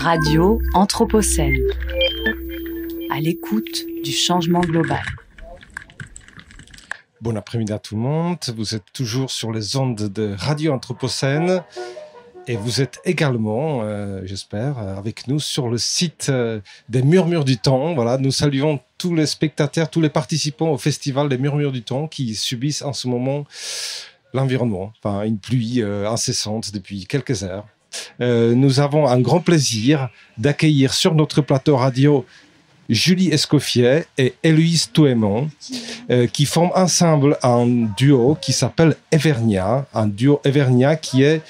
Radio Anthropocène, à l'écoute du changement global. Bon après-midi à tout le monde, vous êtes toujours sur les ondes de Radio Anthropocène et vous êtes également, j'espère, avec nous sur le site des Murmures du Temps. Voilà, nous saluons tous les spectateurs, tous les participants au festival des Murmures du Temps qui subissent en ce moment l'environnement, enfin une pluie incessante depuis quelques heures. Nous avons un grand plaisir d'accueillir sur notre plateau radio Julie Escoffier et Héloïse Touémont, qui forment ensemble un duo qui s'appelle Evernia, un duo Evernia qui est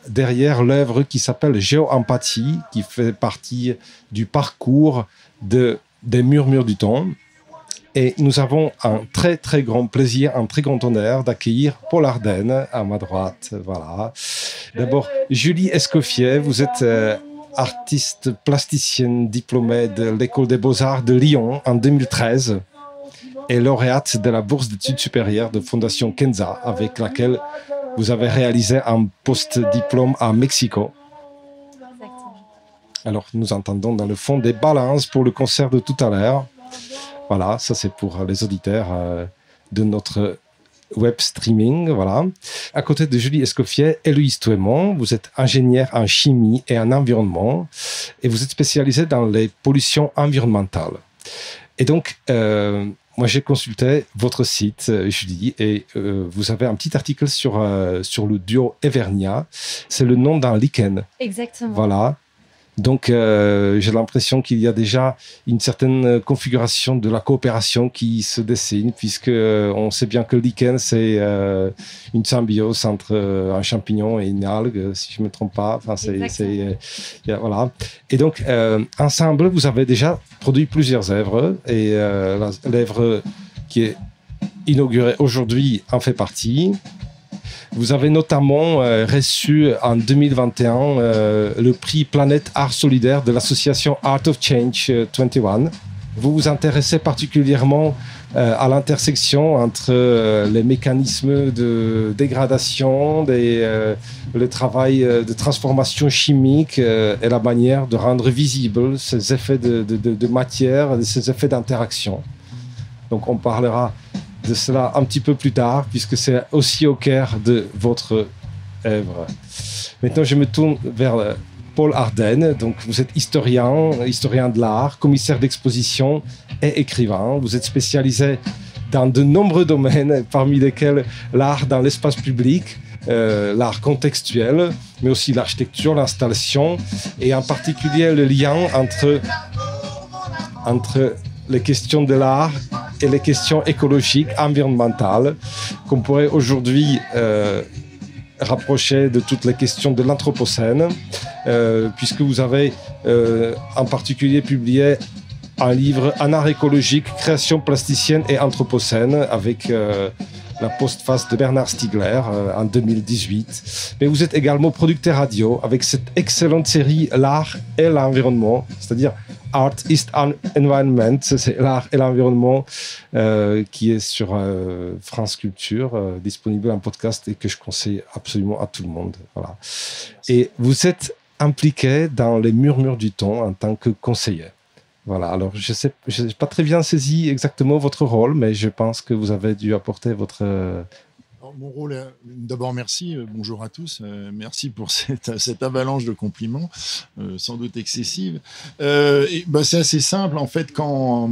derrière l'œuvre qui s'appelle Géo-Empathie, qui fait partie du parcours des Murmures du Temps. Et nous avons un très très grand plaisir, un très grand honneur d'accueillir Paul Ardenne à ma droite. Voilà. D'abord, Julie Escoffier, vous êtes artiste plasticienne diplômée de l'École des Beaux-Arts de Lyon en 2013 et lauréate de la bourse d'études supérieures de Fondation Kenza, avec laquelle vous avez réalisé un post-diplôme à Mexico. Alors, nous entendons dans le fond des balances pour le concert de tout à l'heure. Voilà, ça c'est pour les auditeurs de notre web streaming. Voilà. À côté de Julie Escoffier, Héloïse Touémont, vous êtes ingénieure en chimie et en environnement et vous êtes spécialisée dans les pollutions environnementales. Et donc, moi j'ai consulté votre site, Julie, et vous avez un petit article sur le duo Evernia. C'est le nom d'un lichen. Exactement. Voilà. Donc, j'ai l'impression qu'il y a déjà une certaine configuration de la coopération qui se dessine, puisque on sait bien que le lichen, c'est une symbiose entre un champignon et une algue, si je ne me trompe pas. Enfin, voilà. Et donc, ensemble, vous avez déjà produit plusieurs œuvres, et l'œuvre qui est inaugurée aujourd'hui en fait partie. Vous avez notamment reçu en 2021 le prix Planète Art Solidaire de l'association Art of Change 21. Vous vous intéressez particulièrement à l'intersection entre les mécanismes de dégradation, le travail de transformation chimique et la manière de rendre visibles ces effets de matière, ces effets d'interaction. Donc on parlera de cela un petit peu plus tard, puisque c'est aussi au cœur de votre œuvre. Maintenant, je me tourne vers Paul Ardenne. Donc, vous êtes historien de l'art, commissaire d'exposition et écrivain. Vous êtes spécialisé dans de nombreux domaines, parmi lesquels l'art dans l'espace public, l'art contextuel, mais aussi l'architecture, l'installation, et en particulier le lien entre les questions de l'art et les questions écologiques, environnementales, qu'on pourrait aujourd'hui rapprocher de toutes les questions de l'Anthropocène, puisque vous avez en particulier publié un livre « Un art écologique, création plasticienne et anthropocène » avec la postface de Bernard Stiegler en 2018. Mais vous êtes également producteur radio avec cette excellente série « L'art et l'environnement », c'est-à-dire Art is an Environment, c'est l'art et l'environnement qui est sur France Culture, disponible en podcast et que je conseille absolument à tout le monde. Voilà. Et vous êtes impliqué dans les Murmures du Temps en tant que conseiller. Voilà, alors je n'ai pas très bien saisi exactement votre rôle, mais je pense que vous avez dû apporter votre... Alors, mon rôle, d'abord merci, bonjour à tous, merci pour cette avalanche de compliments, sans doute excessive. C'est assez simple, en fait, quand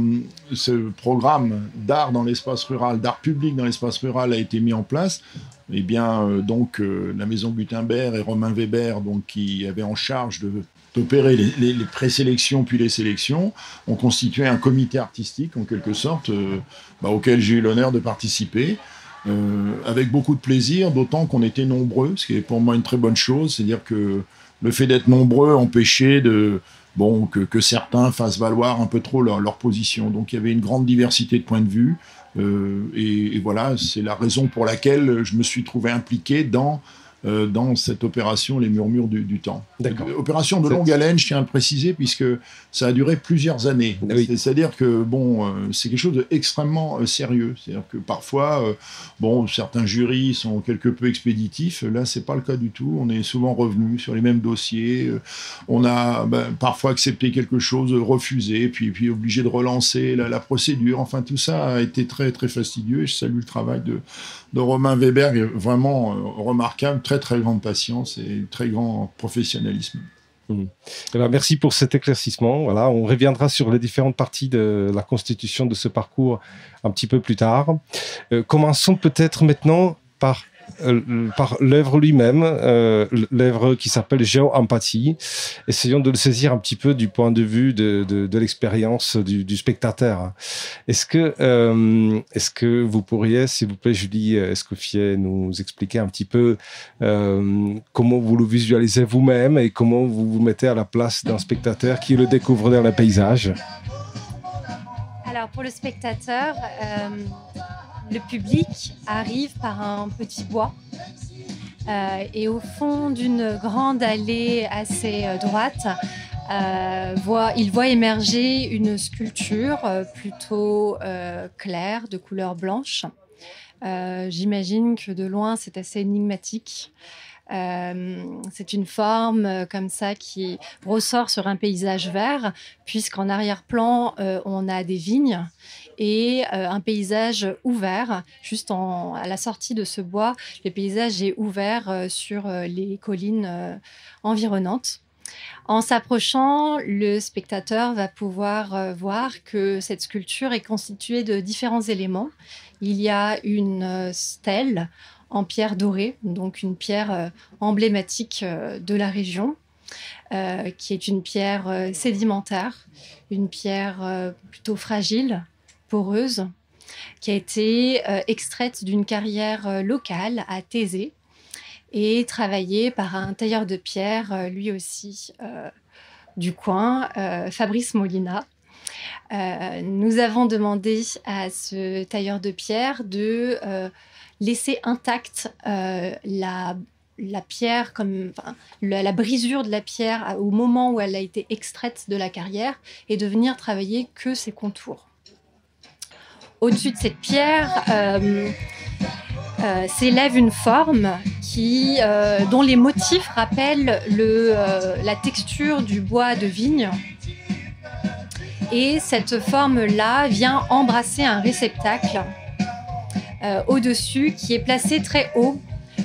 ce programme d'art dans l'espace rural, d'art public dans l'espace rural a été mis en place, eh bien, la maison Gutenberg et Romain Weber, donc, qui avaient en charge d'opérer les présélections puis les sélections, ont constitué un comité artistique, en quelque sorte, auquel j'ai eu l'honneur de participer. Avec beaucoup de plaisir, d'autant qu'on était nombreux, ce qui est pour moi une très bonne chose, c'est-à-dire que le fait d'être nombreux empêchait que certains fassent valoir un peu trop leur position. Donc il y avait une grande diversité de points de vue, et voilà, c'est la raison pour laquelle je me suis trouvé impliqué dans dans cette opération Les Murmures du Temps. D'accord. Opération de longue haleine, je tiens à le préciser, puisque ça a duré plusieurs années. Oui. C'est-à-dire que c'est quelque chose d'extrêmement sérieux. C'est-à-dire que parfois, certains jurys sont quelque peu expéditifs. Là, c'est pas le cas du tout. On est souvent revenu sur les mêmes dossiers. On a parfois accepté quelque chose, refusé, puis obligé de relancer la procédure. Enfin, tout ça a été très, très fastidieux. Et je salue le travail de Romain Weber, vraiment remarquable, très, très grande patience et très grand professionnalisme. Merci pour cet éclaircissement. Voilà, on reviendra sur les différentes parties de la constitution de ce parcours un petit peu plus tard. Commençons peut-être maintenant par l'œuvre lui-même, l'œuvre qui s'appelle Géo-Empathie. Essayons de le saisir un petit peu du point de vue de l'expérience du spectateur. Est-ce que vous pourriez, s'il vous plaît, Julie Escoffier, nous expliquer un petit peu comment vous le visualisez vous-même et comment vous vous mettez à la place d'un spectateur qui le découvre dans le paysage? Alors, pour le spectateur, le public arrive par un petit bois et au fond d'une grande allée assez droite, il voit émerger une sculpture plutôt claire, de couleur blanche. J'imagine que de loin, c'est assez énigmatique. C'est une forme comme ça qui ressort sur un paysage vert, puisqu'en arrière-plan, on a des vignes et un paysage ouvert. Juste à la sortie de ce bois, le paysage est ouvert sur les collines environnantes. En s'approchant, le spectateur va pouvoir voir que cette sculpture est constituée de différents éléments. Il y a une stèle en pierre dorée, donc une pierre emblématique de la région, qui est une pierre sédimentaire, une pierre plutôt fragile, poreuse, qui a été extraite d'une carrière locale à Thésée et travaillée par un tailleur de pierre, lui aussi du coin, Fabrice Molina. Nous avons demandé à ce tailleur de pierre de laisser intacte la pierre, la brisure de la pierre au moment où elle a été extraite de la carrière et de venir travailler que ses contours. Au-dessus de cette pierre s'élève une forme dont les motifs rappellent la texture du bois de vigne. Et cette forme-là vient embrasser un réceptacle au-dessus qui est placé très haut.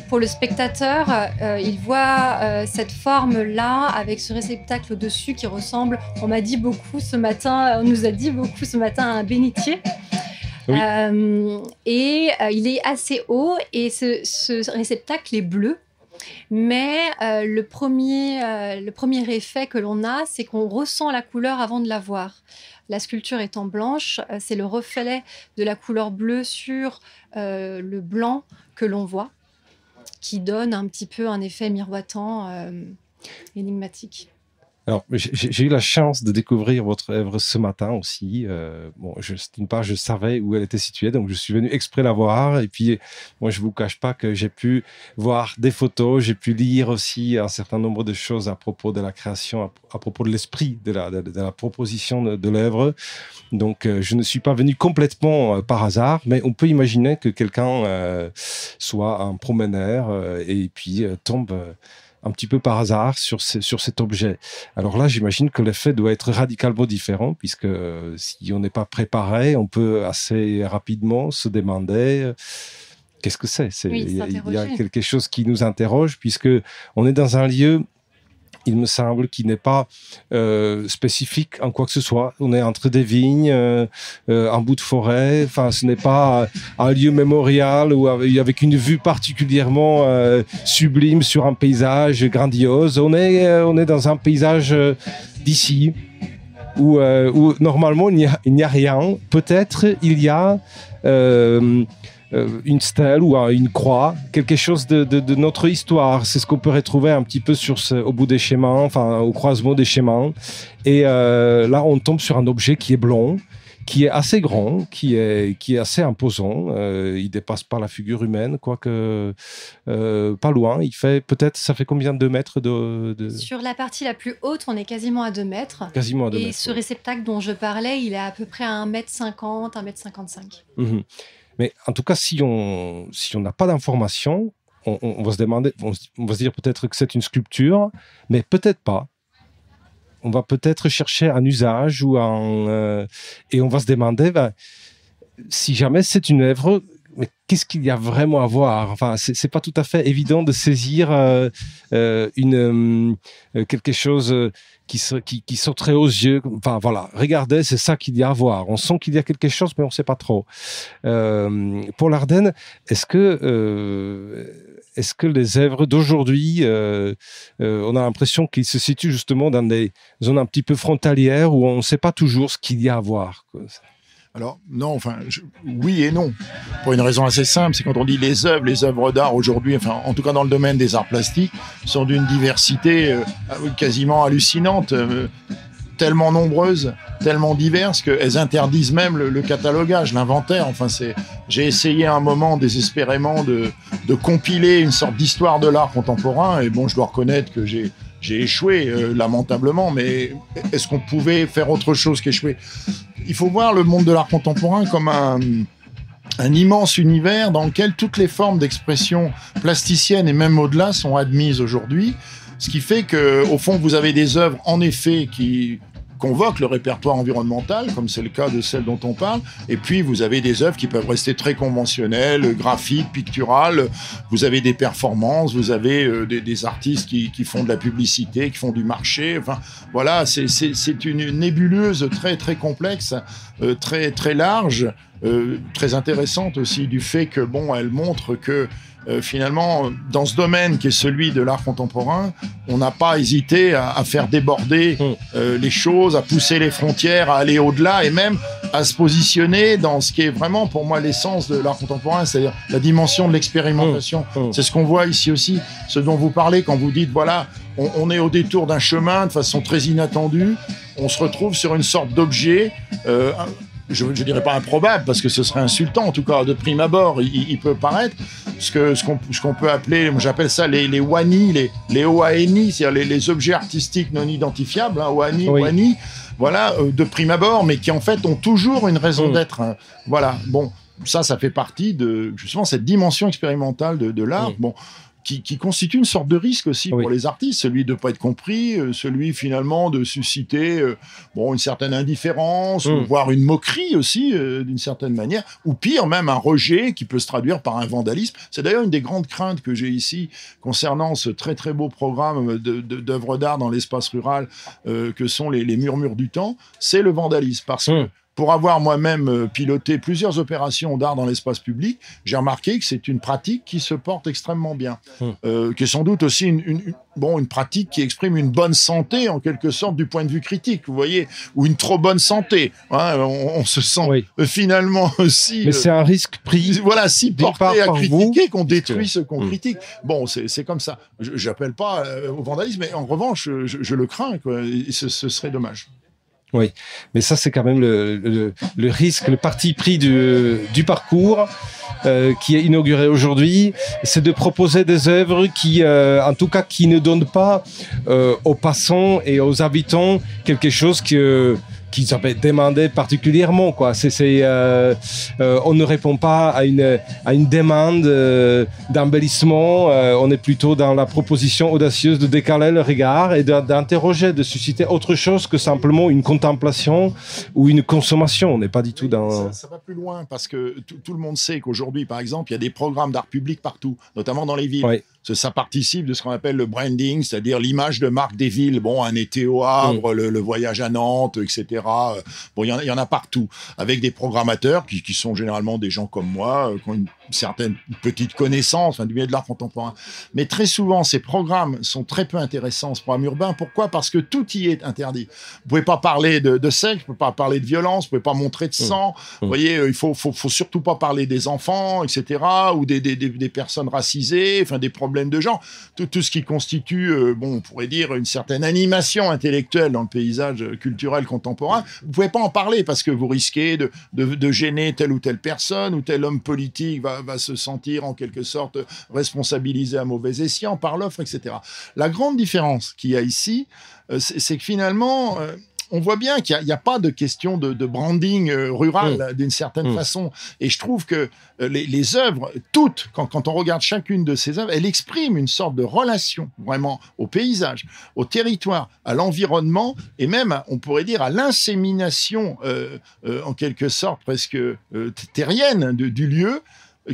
Pour le spectateur, il voit cette forme-là avec ce réceptacle au-dessus qui ressemble, on nous a dit beaucoup ce matin à un bénitier. Oui. Il est assez haut et ce réceptacle est bleu. Mais le premier effet que l'on a, c'est qu'on ressent la couleur avant de la voir. La sculpture étant blanche, c'est le reflet de la couleur bleue sur le blanc que l'on voit, qui donne un petit peu un effet miroitant, énigmatique. Alors, j'ai eu la chance de découvrir votre œuvre ce matin aussi. D'une part, je savais où elle était située, donc je suis venu exprès la voir. Et puis, moi, je vous cache pas que j'ai pu voir des photos, j'ai pu lire aussi un certain nombre de choses à propos de la création, à propos de l'esprit de la proposition de l'œuvre. Donc, je ne suis pas venu complètement par hasard, mais on peut imaginer que quelqu'un soit un promeneur et puis tombe un petit peu par hasard sur cet objet. Alors là, j'imagine que l'effet doit être radicalement différent, puisque si on n'est pas préparé, on peut assez rapidement se demander qu'est-ce que c'est. Il y a quelque chose qui nous interroge, puisque on est dans un lieu, il me semble, qui n'est pas spécifique en quoi que ce soit. On est entre des vignes, un bout de forêt. Enfin, ce n'est pas un lieu mémorial ou avec une vue particulièrement sublime sur un paysage grandiose. On est dans un paysage d'ici où normalement il n'y a rien. Peut-être il y a une stèle ou une croix, quelque chose de notre histoire. C'est ce qu'on peut retrouver un petit peu au bout des chemins, enfin au croisement des chemins. Et là, on tombe sur un objet qui est blanc, qui est assez grand, qui est assez imposant. Il dépasse pas la figure humaine, quoique pas loin. Ça fait combien de mètres Sur la partie la plus haute, on est quasiment à 2 mètres. Quasiment à 2 Et mètres. ce réceptacle dont je parlais, il est à peu près à 1,50 m, 1,55 m. Mmh. Mais en tout cas, si on n'a pas d'informations, on va se demander, on va se dire peut-être que c'est une sculpture, mais peut-être pas. On va peut-être chercher un usage et on va se demander si jamais c'est une œuvre, mais qu'est-ce qu'il y a vraiment à voir? Enfin, c'est pas tout à fait évident de saisir quelque chose qui sauterait aux yeux. Enfin voilà, regardez, c'est ça qu'il y a à voir. On sent qu'il y a quelque chose, mais on sait pas trop. Pour l'Ardenne, est-ce que les œuvres d'aujourd'hui, on a l'impression qu'ils se situent justement dans des zones un petit peu frontalières où on ne sait pas toujours ce qu'il y a à voir, quoi. Alors, non, oui et non. Pour une raison assez simple, c'est quand on dit les œuvres d'art aujourd'hui, enfin, en tout cas dans le domaine des arts plastiques, sont d'une diversité quasiment hallucinante, tellement nombreuses, tellement diverses qu'elles interdisent même le catalogage, l'inventaire. Enfin, j'ai essayé à un moment désespérément de compiler une sorte d'histoire de l'art contemporain, et bon, je dois reconnaître que j'ai échoué lamentablement, mais est-ce qu'on pouvait faire autre chose qu'échouer ? Il faut voir le monde de l'art contemporain comme un immense univers dans lequel toutes les formes d'expression plasticienne et même au-delà sont admises aujourd'hui. Ce qui fait qu'au fond, vous avez des œuvres, en effet, qui convoquent le répertoire environnemental, comme c'est le cas de celle dont on parle. Et puis, vous avez des œuvres qui peuvent rester très conventionnelles, graphiques, picturales. Vous avez des performances, vous avez des artistes qui font de la publicité, qui font du marché. Enfin, voilà, c'est une nébuleuse très, très complexe, très, très large, très intéressante aussi du fait que, bon, elle montre que finalement, dans ce domaine qui est celui de l'art contemporain, on n'a pas hésité à faire déborder les choses, à pousser les frontières, à aller au-delà et même à se positionner dans ce qui est vraiment pour moi l'essence de l'art contemporain, c'est-à-dire la dimension de l'expérimentation. C'est ce qu'on voit ici aussi, ce dont vous parlez quand vous dites, voilà, on est au détour d'un chemin de façon très inattendue, on se retrouve sur une sorte d'objet je dirais pas improbable parce que ce serait insultant en tout cas de prime abord il peut paraître ce qu'on peut appeler, moi j'appelle ça les WANI, les OANI, c'est-à-dire les objets artistiques non identifiables, hein, OANI, oui. WANI, voilà, de prime abord, mais qui en fait ont toujours une raison d'être, hein. Voilà, bon, ça fait partie de justement cette dimension expérimentale de l'art. Bon, qui constitue une sorte de risque aussi pour les artistes, celui de ne pas être compris, celui finalement de susciter une certaine indifférence, ou voire une moquerie aussi, d'une certaine manière, ou pire, même un rejet qui peut se traduire par un vandalisme. C'est d'ailleurs une des grandes craintes que j'ai ici concernant ce très très beau programme d'œuvres d'art dans l'espace rural que sont les murmures du temps, c'est le vandalisme, parce que pour avoir moi-même piloté plusieurs opérations d'art dans l'espace public, j'ai remarqué que c'est une pratique qui se porte extrêmement bien, qui est sans doute aussi une pratique qui exprime une bonne santé, en quelque sorte, du point de vue critique, vous voyez, ou une trop bonne santé. Hein, on se sent finalement aussi... Mais c'est un risque pris. Voilà, si porté à critiquer qu'on détruit ce qu'on critique. Bon, c'est comme ça. Je n'appelle pas au vandalisme, mais en revanche, je le crains, quoi, et ce serait dommage. Oui, mais ça c'est quand même le risque, le parti pris du parcours qui est inauguré aujourd'hui, c'est de proposer des œuvres qui, en tout cas, qui ne donnent pas aux passants et aux habitants quelque chose qu'ils avaient demandé particulièrement, quoi. On ne répond pas à une demande d'embellissement. On est plutôt dans la proposition audacieuse de décaler le regard et d'interroger, de susciter autre chose que simplement une contemplation ou une consommation. On n'est pas du tout dans... Ça va plus loin parce que tout le monde sait qu'aujourd'hui, par exemple, il y a des programmes d'art public partout, notamment dans les villes. Oui. Ça participe de ce qu'on appelle le branding, c'est-à-dire l'image de marque des villes. Bon, un été au Havre, le voyage à Nantes, etc. Bon, il y en a partout, avec des programmateurs qui sont généralement des gens comme moi, qui ont une certaines petites connaissances du milieu de l'art contemporain. Mais très souvent, ces programmes sont très peu intéressants, ce programme urbain. Pourquoi ? Parce que tout y est interdit. Vous pouvez pas parler de sexe, vous pouvez pas parler de violence, vous pouvez pas montrer de sang. Vous voyez, il faut surtout pas parler des enfants, etc., ou des personnes racisées, enfin des problèmes de genre. Tout ce qui constitue, on pourrait dire, une certaine animation intellectuelle dans le paysage culturel contemporain. Vous pouvez pas en parler parce que vous risquez de gêner telle ou telle personne, ou tel homme politique va se sentir en quelque sorte responsabilisé à mauvais escient par l'offre, etc. La grande différence qu'il y a ici, c'est que finalement, on voit bien qu'il n'y a pas de question de branding rural d'une certaine façon. Et je trouve que les œuvres, toutes, quand on regarde chacune de ces œuvres, elles expriment une sorte de relation vraiment au paysage, au territoire, à l'environnement et même, on pourrait dire, à l'insémination en quelque sorte presque terrienne du lieu,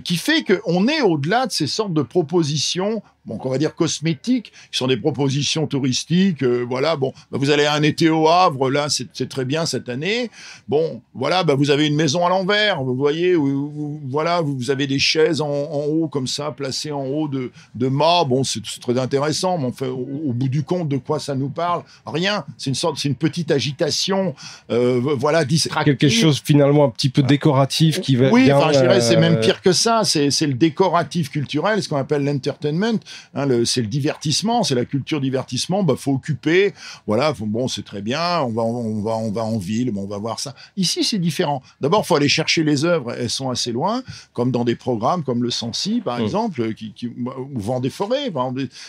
qui fait qu'on est au-delà de ces sortes de propositions, qu'on va dire cosmétiques, qui sont des propositions touristiques. Vous allez à un été au Havre, là, c'est très bien cette année. Vous avez une maison à l'envers, vous voyez, vous avez des chaises en haut, comme ça, placées en haut de mâts. C'est très intéressant, mais enfin, au bout du compte, de quoi ça nous parle ? Rien. C'est une petite agitation, distractive. Quelque chose, finalement, un petit peu décoratif qui va bien... Oui, je dirais, c'est même pire que ça. C'est le décoratif culturel, ce qu'on appelle l'entertainment. C'est le divertissement, c'est la culture divertissement. Faut occuper, c'est très bien. On va en ville, on va voir ça. Ici, c'est différent. D'abord, faut aller chercher les œuvres. Elles sont assez loin, comme dans des programmes comme le Sancy, par exemple, ou Vent des forêts.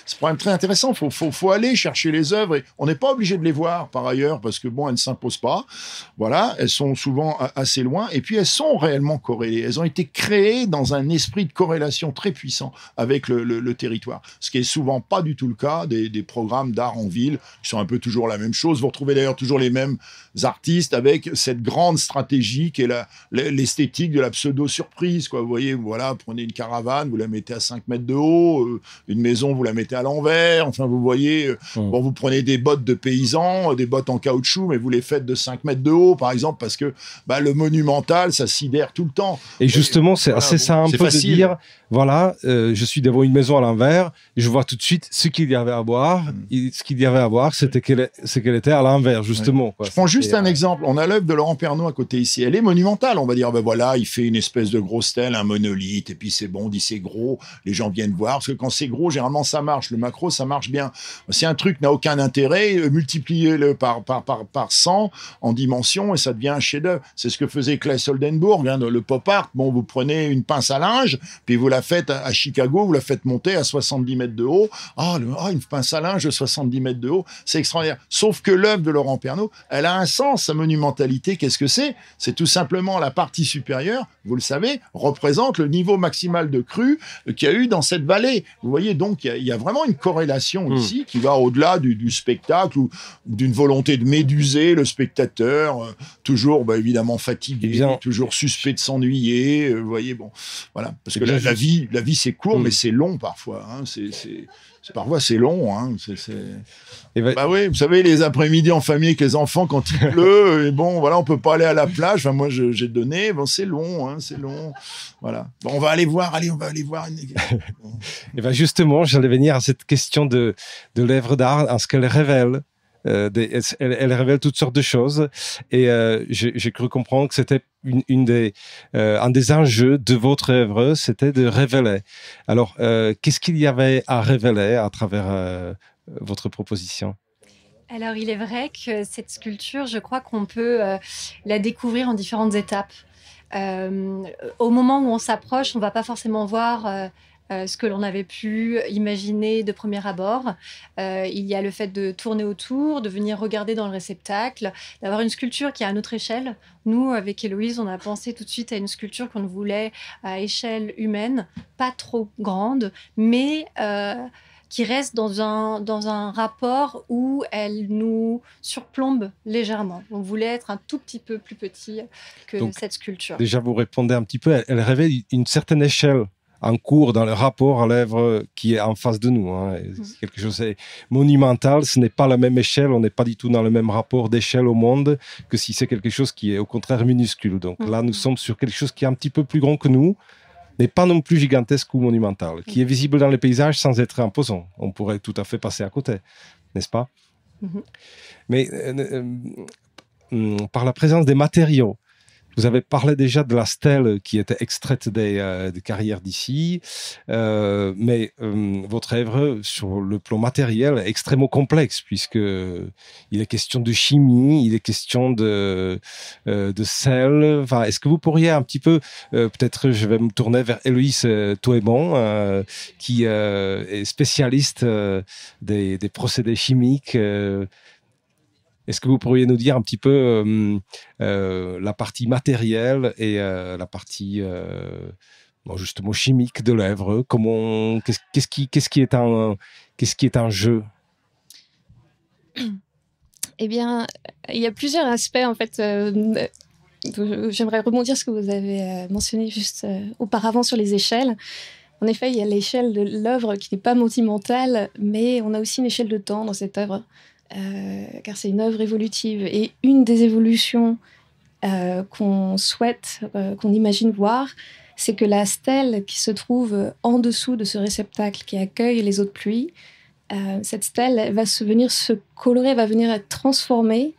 C'est un problème très intéressant. Faut aller chercher les œuvres. Et on n'est pas obligé de les voir par ailleurs parce que elles ne s'imposent pas. Voilà, elles sont souvent assez loin. Et puis elles sont réellement corrélées. Elles ont été créées dans un esprit de corrélation très puissant avec le territoire. Ce qui est souvent pas du tout le cas des programmes d'art en ville, qui sont un peu toujours la même chose. Vous retrouvez d'ailleurs toujours les mêmes artistes avec cette grande stratégie qui est l'esthétique de la pseudo-surprise, quoi. Vous voyez, prenez une caravane, vous la mettez à 5 mètres de haut, une maison, vous la mettez à l'envers, enfin, vous voyez, vous prenez des bottes de paysans, des bottes en caoutchouc, mais vous les faites de 5 mètres de haut, par exemple, parce que le monumental, ça sidère tout le temps. Et justement, c'est assez simple de dire, je suis devant une maison à l'envers, je vois tout de suite ce qu'il y avait à voir. Ce qu'il y avait à voir, c'était qu'elle était à l'envers, justement. Quoi. Je prends juste un exemple. On a l'œuvre de Laurent Pernaut à côté ici. Elle est monumentale. On va dire, il fait une espèce de grosse stèle, un monolithe, et puis c'est bon, on dit c'est gros. Les gens viennent voir, parce que quand c'est gros, généralement, ça marche. Le macro, ça marche bien. Si un truc n'a aucun intérêt, multipliez-le par 100 en dimension, et ça devient un chef-d'œuvre. C'est ce que faisait Claes Oldenburg, le pop art. Vous prenez une pince à linge, puis vous la faites à Chicago, vous la faites monter à 70 mètres de haut. Une pince à linge de 70 mètres de haut, c'est extraordinaire. Sauf que l'œuvre de Laurent Pernaut, elle a un sens, sa monumentalité. Qu'est-ce que c'est ? C'est tout simplement la partie supérieure, vous le savez, représente le niveau maximal de crue qu'il y a eu dans cette vallée. Vous voyez, donc, il y a vraiment une corrélation ici qui va au-delà du spectacle ou d'une volonté de méduser le spectateur, toujours évidemment fatigué, toujours suspect de s'ennuyer. Vous voyez, parce que la vie c'est court, mais c'est long parfois. Parfois c'est long. Oui, vous savez, les après-midi en famille avec les enfants quand il pleut, on peut pas aller à la plage. Moi, j'ai donné. C'est long, c'est long. Voilà. On va aller voir. Allez, on va aller voir. Et justement, j'allais venir à cette question de l'œuvre d'art, en ce qu'elle révèle. Elle révèle toutes sortes de choses et j'ai cru comprendre que c'était un des enjeux de votre œuvre, c'était de révéler. Alors, qu'est-ce qu'il y avait à révéler à travers votre proposition ? Alors, il est vrai que cette sculpture, je crois qu'on peut la découvrir en différentes étapes. Au moment où on s'approche, on ne va pas forcément voir ce que l'on avait pu imaginer de premier abord. Il y a le fait de tourner autour, de venir regarder dans le réceptacle, d'avoir une sculpture qui est à notre échelle. Nous, avec Héloïse, on a pensé tout de suite à une sculpture qu'on voulait à échelle humaine, pas trop grande, mais qui reste dans un rapport où elle nous surplombe légèrement. On voulait être un tout petit peu plus petit que cette sculpture. Déjà, vous répondez un petit peu, elle révèle une certaine échelle en cours dans le rapport à l'œuvre qui est en face de nous. C'est quelque chose de monumental, ce n'est pas la même échelle, on n'est pas du tout dans le même rapport d'échelle au monde que si c'est quelque chose qui est au contraire minuscule. Donc là, nous sommes sur quelque chose qui est un petit peu plus grand que nous, mais pas non plus gigantesque ou monumental, qui est visible dans les paysages sans être imposant. On pourrait tout à fait passer à côté, n'est-ce pas? Mais par la présence des matériaux, vous avez parlé déjà de la stèle qui était extraite des carrières d'ici, mais votre œuvre, sur le plan matériel, est extrêmement complexe, puisqu'il est question de chimie, il est question de sel. Enfin, est-ce que vous pourriez un petit peu, peut-être je vais me tourner vers Héloïse Touémon, qui est spécialiste des procédés chimiques. Est-ce que vous pourriez nous dire un petit peu la partie matérielle et la partie justement chimique de l'œuvre? Qu'est-ce qui est un jeu? Eh bien, il y a plusieurs aspects en fait. J'aimerais rebondir sur ce que vous avez mentionné juste auparavant sur les échelles. En effet, il y a l'échelle de l'œuvre qui n'est pas monumentale, mais on a aussi une échelle de temps dans cette œuvre. Car c'est une œuvre évolutive. Et une des évolutions qu'on souhaite, qu'on imagine voir, c'est que la stèle qui se trouve en dessous de ce réceptacle qui accueille les eaux de pluie, cette stèle va venir se colorer, va venir être transformée,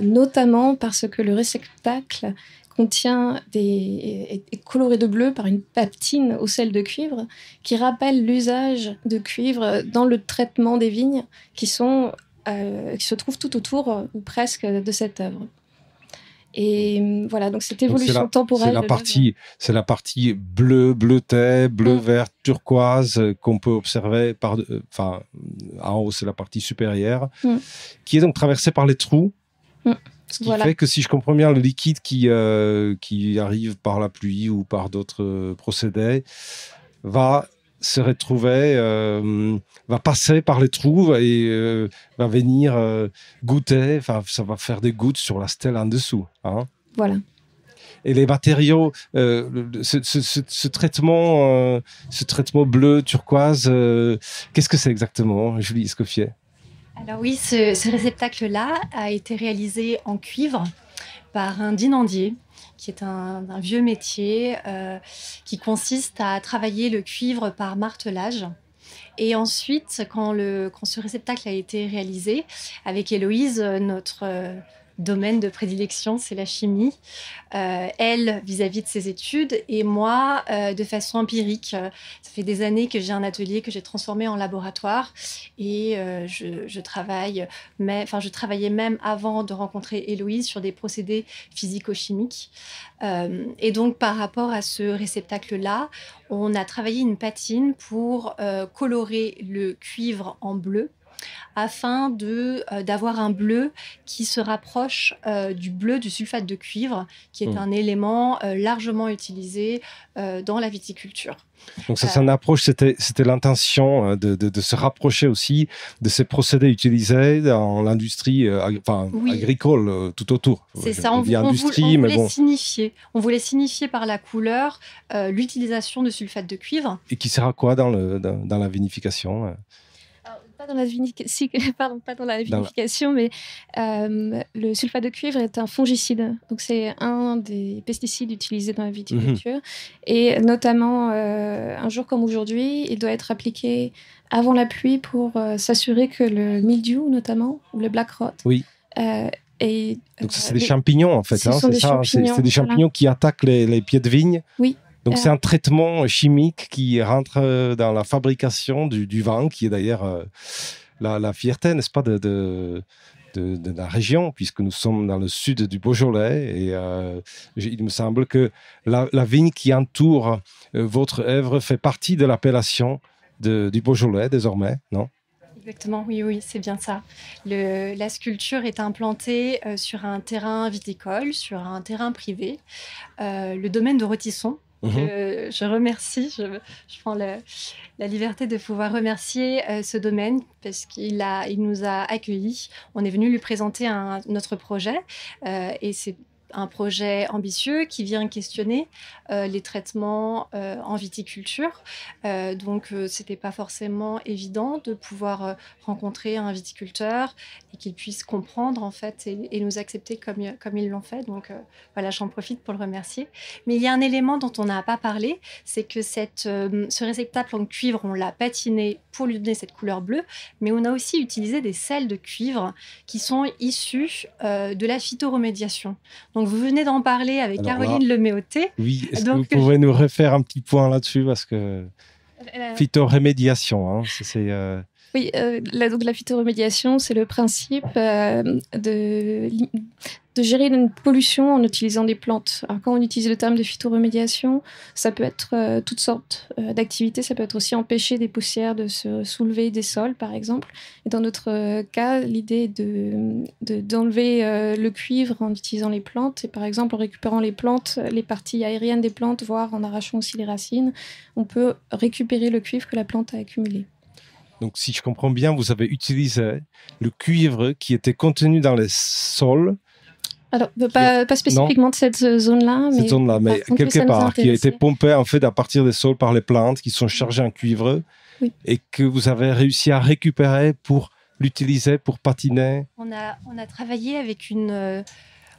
notamment parce que le réceptacle est coloré de bleu par une peptine au sel de cuivre qui rappelle l'usage de cuivre dans le traitement des vignes qui se trouvent tout autour ou presque de cette œuvre. Et voilà, donc cette évolution temporelle. C'est la partie bleuté, bleu-vert, turquoise qu'on peut observer en haut, c'est la partie supérieure, qui est donc traversée par les trous. Ce qui fait que, si je comprends bien, le liquide qui arrive par la pluie ou par d'autres procédés va se retrouver, va passer par les trous et va venir goûter, ça va faire des gouttes sur la stèle en dessous. Hein. Voilà. Et les matériaux, ce traitement bleu, turquoise, qu'est-ce que c'est exactement, Julie Escoffier? Alors oui, ce réceptacle-là a été réalisé en cuivre par un dinandier, qui est un vieux métier qui consiste à travailler le cuivre par martelage. Et ensuite, quand ce réceptacle a été réalisé, avec Héloïse, notre domaine de prédilection, c'est la chimie. Elle, vis-à-vis de ses études, et moi, de façon empirique. Ça fait des années que j'ai un atelier que j'ai transformé en laboratoire et je travaillais même avant de rencontrer Héloïse sur des procédés physico-chimiques. Et donc, par rapport à ce réceptacle-là, on a travaillé une patine pour colorer le cuivre en bleu, afin d'avoir un bleu qui se rapproche du bleu du sulfate de cuivre, qui est un élément largement utilisé dans la viticulture. Donc ça c'est une approche, c'était l'intention de se rapprocher aussi de ces procédés utilisés dans l'industrie agricole tout autour. C'est ça, on voulait signifier par la couleur l'utilisation de sulfate de cuivre. Et qui sert à quoi dans la vinification? Pas dans la vinification, mais le sulfate de cuivre est un fongicide. Donc, c'est un des pesticides utilisés dans la viticulture. Et notamment, un jour comme aujourd'hui, il doit être appliqué avant la pluie pour s'assurer que le mildiou, notamment, ou le black rot, donc ça, c'est des champignons, en fait. C'est des champignons qui attaquent les pieds de vigne. Oui. Donc c'est un traitement chimique qui rentre dans la fabrication du vin, qui est d'ailleurs la fierté, n'est-ce pas, de la région, puisque nous sommes dans le sud du Beaujolais. Et il me semble que la vigne qui entoure votre œuvre fait partie de l'appellation du Beaujolais désormais, non ? Exactement, oui, c'est bien ça. La sculpture est implantée sur un terrain viticole, sur un terrain privé, le domaine de Rôtisson. Je remercie, je prends la liberté de pouvoir remercier ce domaine parce qu'il nous a accueillis. On est venu lui présenter notre projet et c'est un projet ambitieux qui vient questionner les traitements en viticulture. Donc, c'était pas forcément évident de pouvoir rencontrer un viticulteur et qu'ils puissent comprendre en fait et nous accepter comme ils l'ont fait. Donc voilà, j'en profite pour le remercier. Mais il y a un élément dont on n'a pas parlé, c'est que ce réceptacle en cuivre, on l'a patiné pour lui donner cette couleur bleue, mais on a aussi utilisé des sels de cuivre qui sont issus de la phytoremédiation. Donc vous venez d'en parler avec Caroline Leméoté. Oui, est-ce que vous pouvez nous refaire un petit point là-dessus, parce que phytoremédiation, hein, c'est Oui, donc la phytoremédiation, c'est le principe de gérer une pollution en utilisant des plantes. Alors, quand on utilise le terme de phytoremédiation, ça peut être toutes sortes d'activités. Ça peut être aussi empêcher des poussières de se soulever des sols, par exemple. Et dans notre cas, l'idée d'enlever le cuivre en utilisant les plantes, et par exemple en récupérant les plantes, les parties aériennes des plantes, voire en arrachant aussi les racines, on peut récupérer le cuivre que la plante a accumulé. Donc, si je comprends bien, vous avez utilisé le cuivre qui était contenu dans les sols. Alors, pas spécifiquement de cette zone-là, mais quelque part, qui a été pompé en fait à partir des sols par les plantes qui sont chargées en cuivre, oui, et que vous avez réussi à récupérer pour l'utiliser pour patiner. On a travaillé avec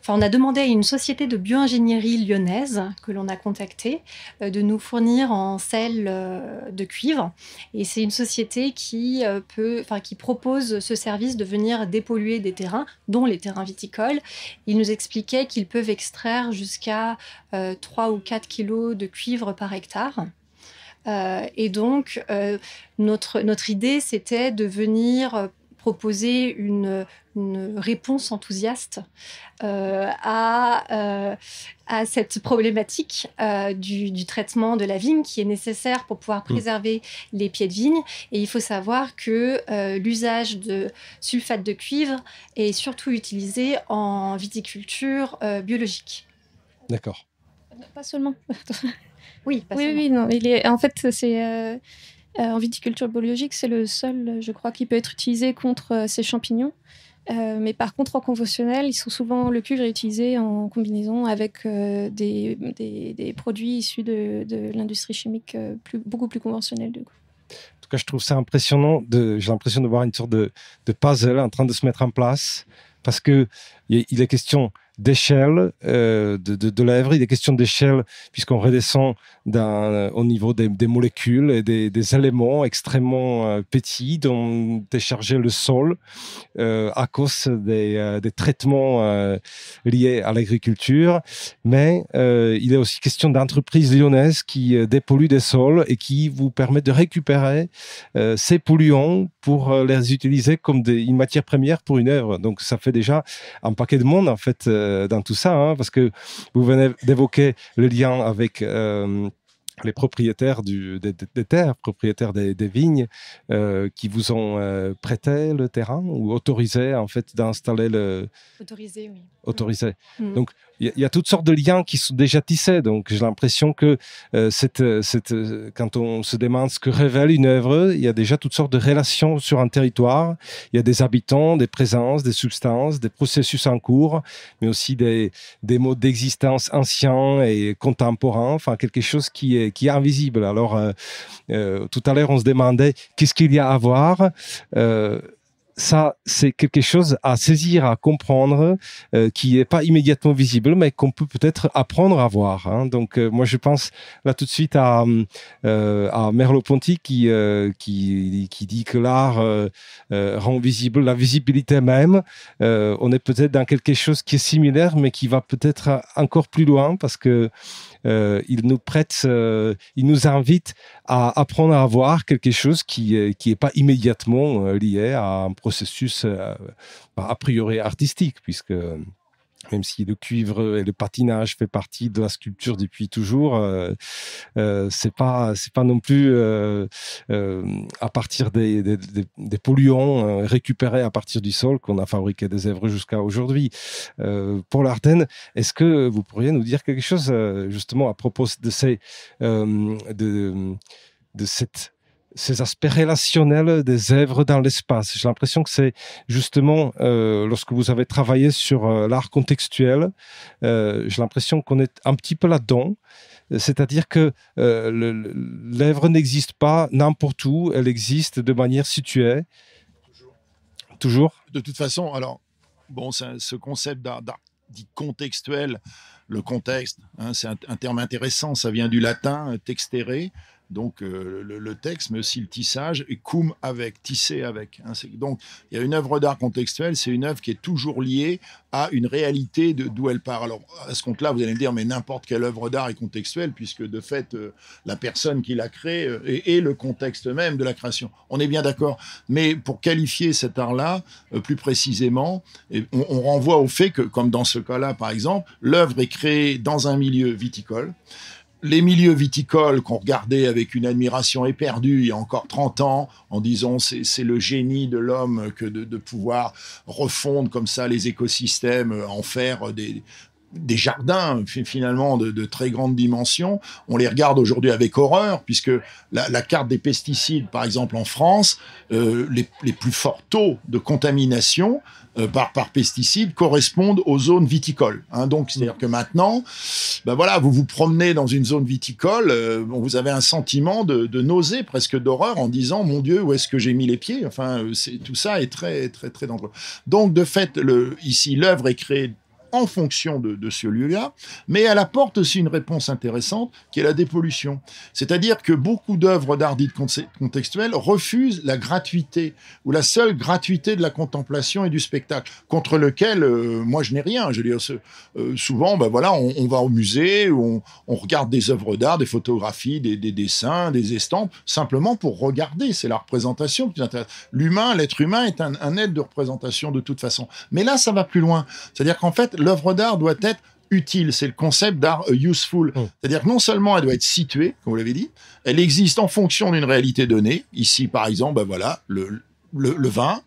on a demandé à une société de bio-ingénierie lyonnaise que l'on a contactée de nous fournir en sel de cuivre. Et c'est une société qui propose ce service de venir dépolluer des terrains, dont les terrains viticoles. Ils nous expliquaient qu'ils peuvent extraire jusqu'à 3 ou 4 kilos de cuivre par hectare. Et donc, notre idée, c'était de venir proposer une réponse enthousiaste à cette problématique du traitement de la vigne qui est nécessaire pour pouvoir préserver les pieds de vigne. Et il faut savoir que l'usage de sulfate de cuivre est surtout utilisé en viticulture biologique. D'accord. Pas seulement. Oui, pas seulement. Oui, non. En fait, c'est... en viticulture biologique, c'est le seul, je crois, qui peut être utilisé contre ces champignons. Mais par contre, en conventionnel, le cuivre est utilisé en combinaison avec des produits issus de l'industrie chimique beaucoup plus conventionnelle. Du coup. En tout cas, je trouve ça impressionnant. J'ai l'impression de voir une sorte de puzzle en train de se mettre en place, parce qu'il est question d'échelle de l'œuvre, il est question d'échelle puisqu'on redescend au niveau des molécules et des éléments extrêmement petits dont est chargé le sol à cause des traitements liés à l'agriculture. Mais il est aussi question d'entreprises lyonnaises qui dépolluent des sols et qui vous permettent de récupérer ces polluants pour les utiliser comme une matière première pour une œuvre. Donc ça fait déjà un paquet de monde en fait dans tout ça, hein, parce que vous venez d'évoquer le lien avec les propriétaires des terres, propriétaires des vignes, qui vous ont prêté le terrain ou autorisé en fait d'installer Autorisé, oui. Autorisé. Donc il y a toutes sortes de liens qui sont déjà tissés. Donc j'ai l'impression que quand on se demande ce que révèle une œuvre, il y a déjà toutes sortes de relations sur un territoire. Il y a des habitants, des présences, des substances, des processus en cours, mais aussi des modes d'existence anciens et contemporains. Enfin quelque chose qui est invisible. Alors tout à l'heure on se demandait qu'est-ce qu'il y a à voir. Ça, c'est quelque chose à saisir, à comprendre, qui n'est pas immédiatement visible, mais qu'on peut peut-être apprendre à voir. Hein. Donc, moi, je pense là tout de suite à Merleau-Ponty qui dit que l'art rend visible la visibilité même. On est peut-être dans quelque chose qui est similaire, mais qui va peut-être encore plus loin, parce que il nous invite à apprendre à voir quelque chose qui est pas immédiatement lié à un processus a priori artistique, puisque même si le cuivre et le patinage fait partie de la sculpture depuis toujours, c'est pas non plus à partir des polluants récupérés à partir du sol qu'on a fabriqué des œuvres jusqu'à aujourd'hui. Pour l'Ardenne, est-ce que vous pourriez nous dire quelque chose justement à propos de ces aspects relationnels des œuvres dans l'espace? J'ai l'impression que c'est justement, lorsque vous avez travaillé sur l'art contextuel, j'ai l'impression qu'on est un petit peu là-dedans. C'est-à-dire que l'œuvre n'existe pas n'importe où, elle existe de manière située. Toujours. De toute façon, alors, bon, ce concept d'art dit contextuel, le contexte, hein, c'est un terme intéressant, ça vient du latin textere, donc le texte, mais aussi le tissage, et cum avec, tisser avec. Hein, donc, il y a une œuvre d'art contextuelle, c'est une œuvre qui est toujours liée à une réalité d'où elle part. Alors, à ce compte-là, vous allez me dire, mais n'importe quelle œuvre d'art est contextuelle, puisque de fait, la personne qui l'a créée est le contexte même de la création. On est bien d'accord. Mais pour qualifier cet art-là, plus précisément, on renvoie au fait que, comme dans ce cas-là, par exemple, l'œuvre est créée dans un milieu viticole. Les milieux viticoles qu'on regardait avec une admiration éperdue il y a encore 30 ans, en disant c'est le génie de l'homme que de pouvoir refondre comme ça les écosystèmes, en faire des jardins finalement de très grande dimension. On les regarde aujourd'hui avec horreur, puisque la carte des pesticides, par exemple en France, les plus forts taux de contamination par pesticides correspondent aux zones viticoles. Hein, donc, c'est-à-dire que maintenant, ben voilà, vous vous promenez dans une zone viticole, vous avez un sentiment de nausée, presque d'horreur, en disant, mon Dieu, où est-ce que j'ai mis les pieds? Enfin, tout ça est très, très, très dangereux. Donc, de fait, ici, l'œuvre est créée en fonction de ce lieu-là, mais elle apporte aussi une réponse intéressante qui est la dépollution. C'est-à-dire que beaucoup d'œuvres d'art dites contextuelles refusent la gratuité ou la seule gratuité de la contemplation et du spectacle, contre lequel moi je n'ai rien. Je veux dire, souvent, ben voilà, on va au musée, on regarde des œuvres d'art, des photographies, des dessins, des estampes, simplement pour regarder. C'est la représentation qui nous intéresse. L'être humain est un être de représentation de toute façon. Mais là, ça va plus loin. C'est-à-dire qu'en fait, l'œuvre d'art doit être utile. C'est le concept d'art useful. C'est-à-dire que non seulement elle doit être située, comme vous l'avez dit, elle existe en fonction d'une réalité donnée. Ici, par exemple, ben voilà, le vin.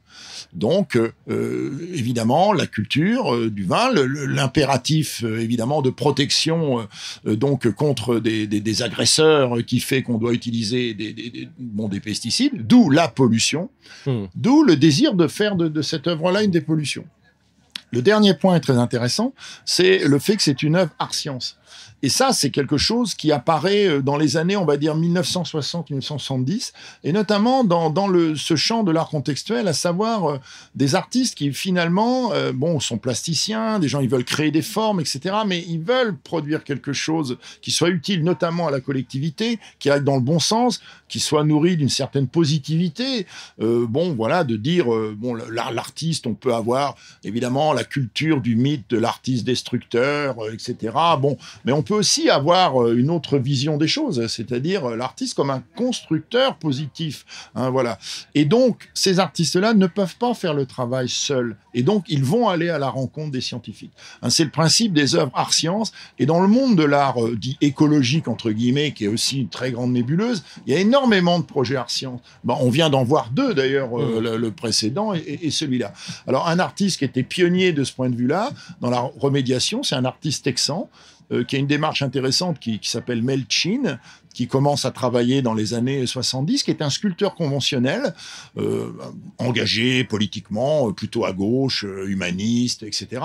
Donc, évidemment, la culture du vin, l'impératif, évidemment, de protection donc contre des agresseurs qui fait qu'on doit utiliser des pesticides, d'où la pollution, d'où le désir de faire de cette œuvre-là une dépollution. Le dernier point est très intéressant, c'est le fait que c'est une œuvre art-science. Et ça, c'est quelque chose qui apparaît dans les années, on va dire, 1960-1970, et notamment dans ce champ de l'art contextuel, à savoir des artistes qui, finalement, sont plasticiens, des gens, ils veulent créer des formes, etc., mais ils veulent produire quelque chose qui soit utile, notamment à la collectivité, qui aille dans le bon sens, qui soit nourri d'une certaine positivité. De dire, l'artiste, on peut avoir, évidemment, la culture du mythe de l'artiste destructeur, etc., mais on peut aussi avoir une autre vision des choses, c'est-à-dire l'artiste comme un constructeur positif. Hein, voilà. Et donc, ces artistes-là ne peuvent pas faire le travail seuls. Et donc, ils vont aller à la rencontre des scientifiques. Hein, c'est le principe des œuvres art-sciences. Et dans le monde de l'art dit écologique, entre guillemets, qui est aussi une très grande nébuleuse, il y a énormément de projets art-sciences. On vient d'en voir deux, d'ailleurs, le précédent et celui-là. Alors, un artiste qui était pionnier de ce point de vue-là, dans la remédiation, c'est un artiste texan, qui a une démarche intéressante qui s'appelle Mel Chin, qui commence à travailler dans les années 70, qui est un sculpteur conventionnel, engagé politiquement, plutôt à gauche, humaniste, etc.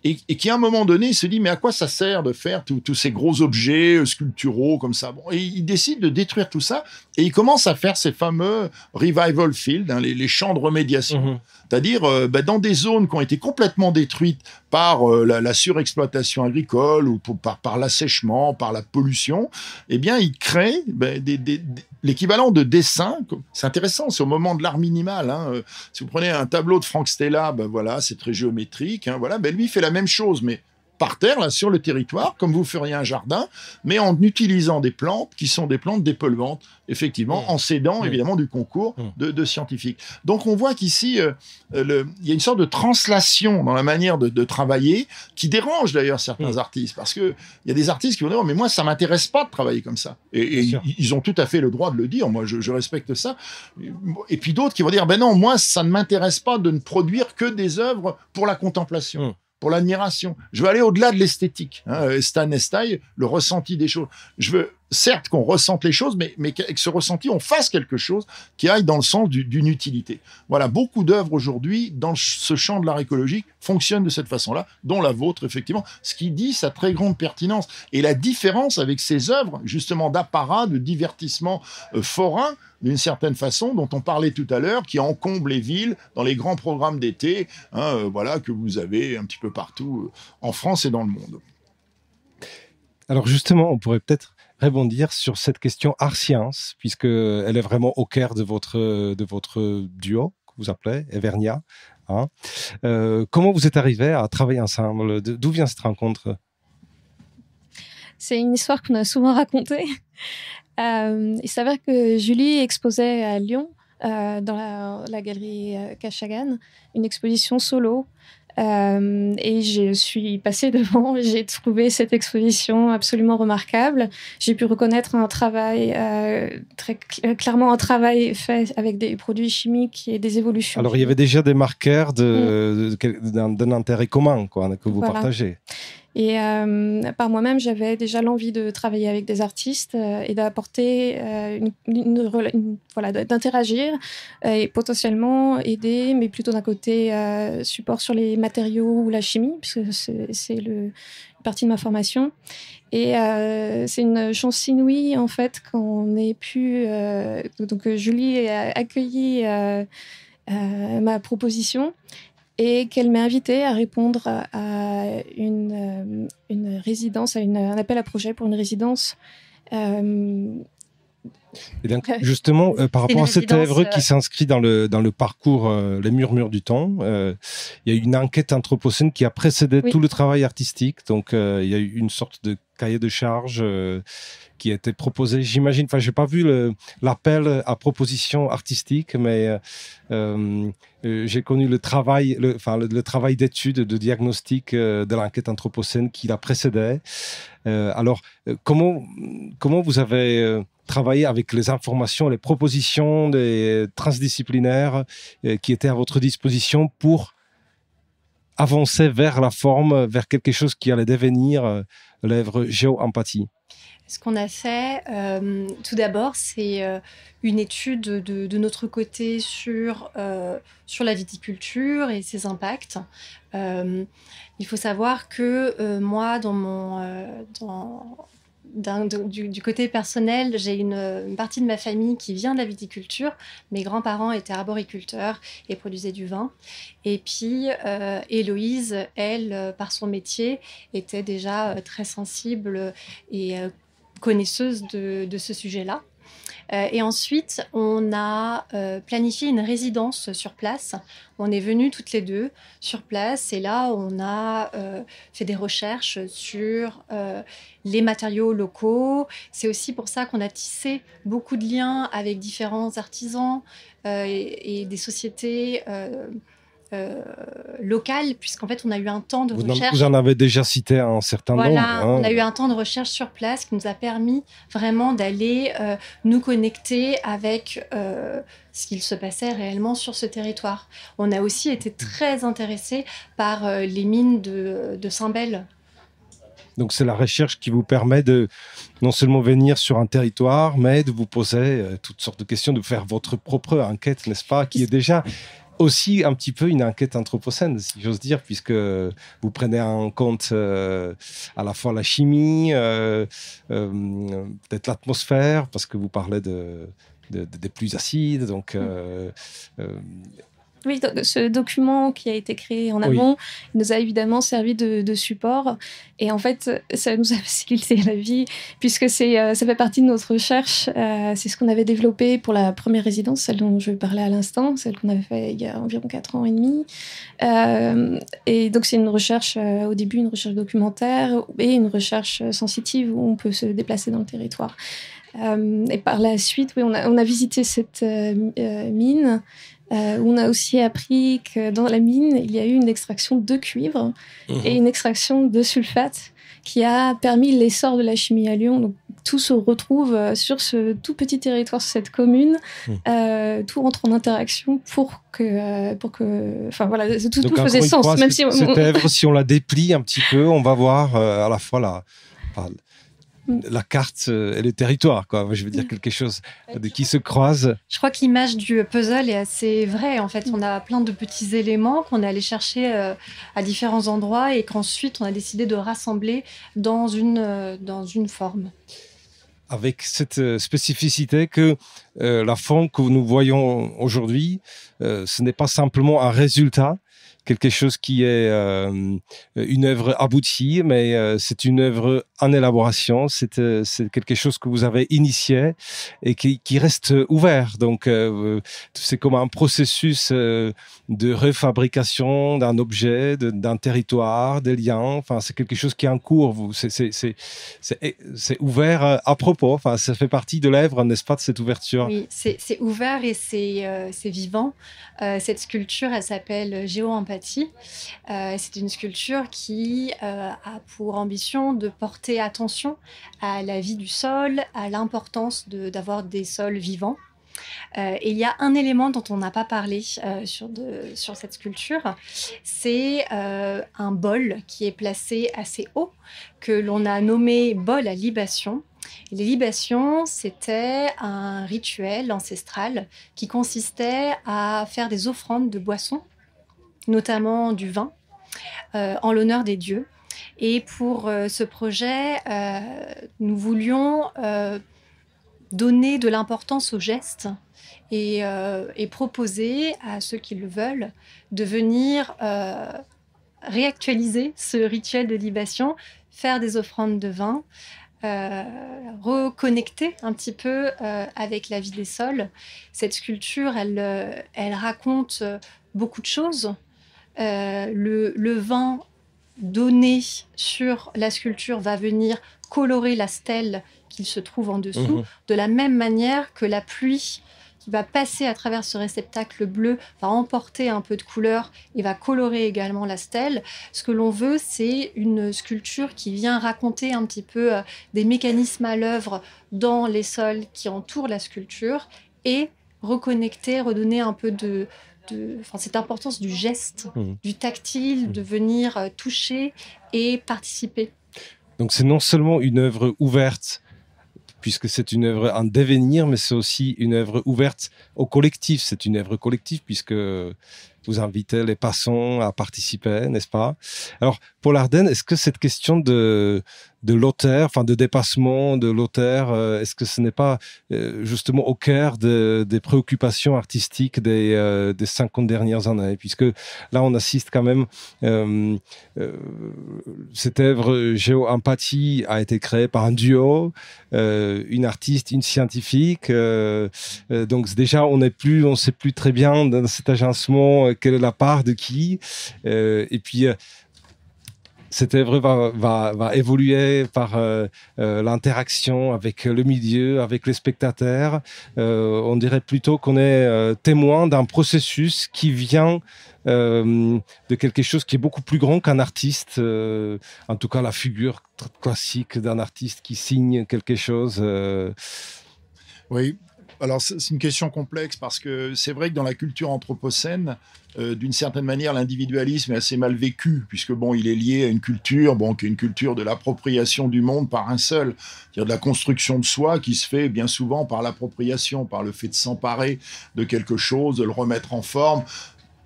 Et qui à un moment donné se dit, mais à quoi ça sert de faire tous ces gros objets sculpturaux comme ça? Et il décide de détruire tout ça, et il commence à faire ces fameux revival fields, hein, les champs de remédiation. C'est-à-dire dans des zones qui ont été complètement détruites par la surexploitation agricole ou par l'assèchement, par la pollution, eh bien, il crée l'équivalent de dessin. C'est intéressant, c'est au moment de l'art minimal. Hein. Si vous prenez un tableau de Frank Stella, c'est très géométrique. Hein, lui, il fait la même chose, mais par terre, là, sur le territoire, comme vous feriez un jardin, mais en utilisant des plantes qui sont des plantes dépolluantes, effectivement, en s'aidant, évidemment, du concours de scientifiques. Donc, on voit qu'ici, il y a une sorte de translation dans la manière de travailler qui dérange, d'ailleurs, certains artistes, parce qu'il y a des artistes qui vont dire « mais moi, ça m'intéresse pas de travailler comme ça ». Et ils ont tout à fait le droit de le dire, moi, je respecte ça. Et puis d'autres qui vont dire « non, moi, ça ne m'intéresse pas de ne produire que des œuvres pour la contemplation ». Pour l'admiration. Je veux aller au-delà de l'esthétique. Hein. Stan Estay, le ressenti des choses. Je veux certes qu'on ressente les choses, mais qu'avec ce ressenti, on fasse quelque chose qui aille dans le sens d'une utilité. Voilà, beaucoup d'œuvres aujourd'hui, dans ce champ de l'art écologique, fonctionnent de cette façon-là, dont la vôtre, effectivement, ce qui dit sa très grande pertinence. Et la différence avec ces œuvres, justement, d'apparat, de divertissement forain, d'une certaine façon, dont on parlait tout à l'heure, qui encombre les villes dans les grands programmes d'été, voilà, que vous avez un petit peu partout en France et dans le monde. Alors justement, on pourrait peut-être rebondir sur cette question art-science, puisqu'elle est vraiment au cœur de votre duo, que vous appelez Evernia. Hein. Comment vous êtes arrivés à travailler ensemble? D'où vient cette rencontre? C'est une histoire qu'on a souvent racontée. Il s'avère que Julie exposait à Lyon, dans la galerie Kashagan, une exposition solo. Et je suis passée devant, j'ai trouvé cette exposition absolument remarquable. J'ai pu reconnaître un travail, clairement un travail fait avec des produits chimiques et des évolutions. Alors il y avait déjà des marqueurs d'un intérêt commun, quoi, que vous partagez. Et par moi-même, j'avais déjà l'envie de travailler avec des artistes et d'apporter, d'interagir et potentiellement aider, mais plutôt d'un côté support sur les matériaux ou la chimie, puisque c'est une partie de ma formation. Et c'est une chance inouïe, en fait, qu'on ait pu... donc Julie a accueilli ma proposition et qu'elle m'a invitée à répondre à une résidence, un appel à projet pour une résidence. Et donc, justement, par rapport à cette œuvre qui s'inscrit dans le parcours Les Murmures du Temps, il y a eu une enquête anthropocène qui a précédé tout le travail artistique. Donc, il y a eu une sorte de cahier de charges qui a été proposé, j'imagine, enfin, j'ai pas vu l'appel à proposition artistique, mais j'ai connu le travail d'étude, de diagnostic de l'enquête anthropocène qui la précédait. Alors, comment vous avez travaillé avec les informations, les propositions des transdisciplinaires qui étaient à votre disposition pour avancer vers la forme, vers quelque chose qui allait devenir l'œuvre Géo-Empathie? Ce qu'on a fait, tout d'abord, c'est une étude de notre côté sur la viticulture et ses impacts. Il faut savoir que moi, du côté personnel, j'ai une partie de ma famille qui vient de la viticulture. Mes grands-parents étaient arboriculteurs et produisaient du vin. Et puis, Héloïse, elle, par son métier, était déjà très sensible et connaisseuse de ce sujet-là. Et ensuite, on a planifié une résidence sur place. On est venus toutes les deux sur place et là, on a fait des recherches sur les matériaux locaux. C'est aussi pour ça qu'on a tissé beaucoup de liens avec différents artisans et des sociétés locales, puisqu'en fait, on a eu un temps de recherche. Vous en avez déjà cité un certain nombre. Voilà, on a eu un temps de recherche sur place qui nous a permis vraiment d'aller nous connecter avec ce qu'il se passait réellement sur ce territoire. On a aussi été très intéressés par les mines de Saint-Bel. Donc c'est la recherche qui vous permet de non seulement venir sur un territoire, mais de vous poser toutes sortes de questions, de faire votre propre enquête, n'est-ce pas, qui est déjà aussi un petit peu une enquête anthropocène, si j'ose dire, puisque vous prenez en compte à la fois la chimie, peut-être l'atmosphère, parce que vous parlez des pluies acides, donc... Oui, ce document qui a été créé en amont nous a évidemment servi de support. Et en fait, ça nous a facilité la vie, puisque ça fait partie de notre recherche. C'est ce qu'on avait développé pour la première résidence, celle dont je parlais à l'instant, celle qu'on avait fait il y a environ 4 ans et demi. Et donc, c'est une recherche, au début, une recherche documentaire et une recherche sensitive où on peut se déplacer dans le territoire. Et par la suite, oui, on a visité cette mine. On a aussi appris que dans la mine, il y a eu une extraction de cuivre et une extraction de sulfate qui a permis l'essor de la chimie à Lyon. Donc, tout se retrouve sur ce tout petit territoire, sur cette commune. Tout rentre en interaction pour que enfin voilà, tout faisait sens. Fois, cette œuvre, si on la déplie un petit peu, on va voir à la fois la carte et le territoire, quoi. Je veux dire quelque chose qui se croise. Je crois que l'image du puzzle est assez vraie. En fait, on a plein de petits éléments qu'on est allé chercher à différents endroits et qu'ensuite on a décidé de rassembler dans une forme. Avec cette spécificité que la forme que nous voyons aujourd'hui, ce n'est pas simplement un résultat, quelque chose qui est une œuvre aboutie, mais c'est une œuvre en élaboration, c'est quelque chose que vous avez initié et qui reste ouvert. Donc, c'est comme un processus de refabrication d'un objet, d'un territoire, des liens. Enfin, c'est quelque chose qui est en cours. C'est ouvert à propos. Enfin, ça fait partie de l'œuvre, n'est-ce pas, de cette ouverture? Oui, c'est ouvert et c'est vivant. Cette sculpture, elle s'appelle Géo-Empathie. C'est une sculpture qui a pour ambition de porter attention à la vie du sol, à l'importance d'avoir des sols vivants. Et il y a un élément dont on n'a pas parlé sur cette sculpture, c'est un bol qui est placé assez haut, que l'on a nommé bol à libation. Et les libations, c'était un rituel ancestral qui consistait à faire des offrandes de boissons, notamment du vin, en l'honneur des dieux. Et pour ce projet, nous voulions donner de l'importance aux gestes et proposer à ceux qui le veulent de venir réactualiser ce rituel de libation, faire des offrandes de vin, reconnecter un petit peu avec la vie des sols. Cette sculpture, elle raconte beaucoup de choses. Le vin donné sur la sculpture va venir colorer la stèle qui se trouve en dessous, de la même manière que la pluie qui va passer à travers ce réceptacle bleu va emporter un peu de couleur et va colorer également la stèle. Ce que l'on veut, c'est une sculpture qui vient raconter un petit peu des mécanismes à l'œuvre dans les sols qui entourent la sculpture et reconnecter, redonner un peu cette importance du geste, du tactile, de venir toucher et participer. Donc c'est non seulement une œuvre ouverte, puisque c'est une œuvre en devenir, mais c'est aussi une œuvre ouverte au collectif. C'est une œuvre collective, puisque vous invitez les passants à participer, n'est-ce pas? Alors, Paul Ardenne, est-ce que cette question de l'auteur, enfin de dépassement de l'auteur, est-ce que ce n'est pas justement au cœur des préoccupations artistiques des 50 dernières années? Puisque là, on assiste quand même, cette œuvre Géo-Empathie a été créée par un duo, une artiste, une scientifique. Donc déjà, on ne sait plus très bien dans cet agencement quelle est la part de qui. Et puis, cette œuvre va évoluer par l'interaction avec le milieu, avec les spectateurs. On dirait plutôt qu'on est témoin d'un processus qui vient de quelque chose qui est beaucoup plus grand qu'un artiste. En tout cas, la figure classique d'un artiste qui signe quelque chose. Oui. Alors, c'est une question complexe parce que c'est vrai que dans la culture anthropocène, d'une certaine manière, l'individualisme est assez mal vécu puisque bon, il est lié à une culture, qui est une culture de l'appropriation du monde par un seul, c'est-à-dire de la construction de soi qui se fait bien souvent par l'appropriation, par le fait de s'emparer de quelque chose, de le remettre en forme,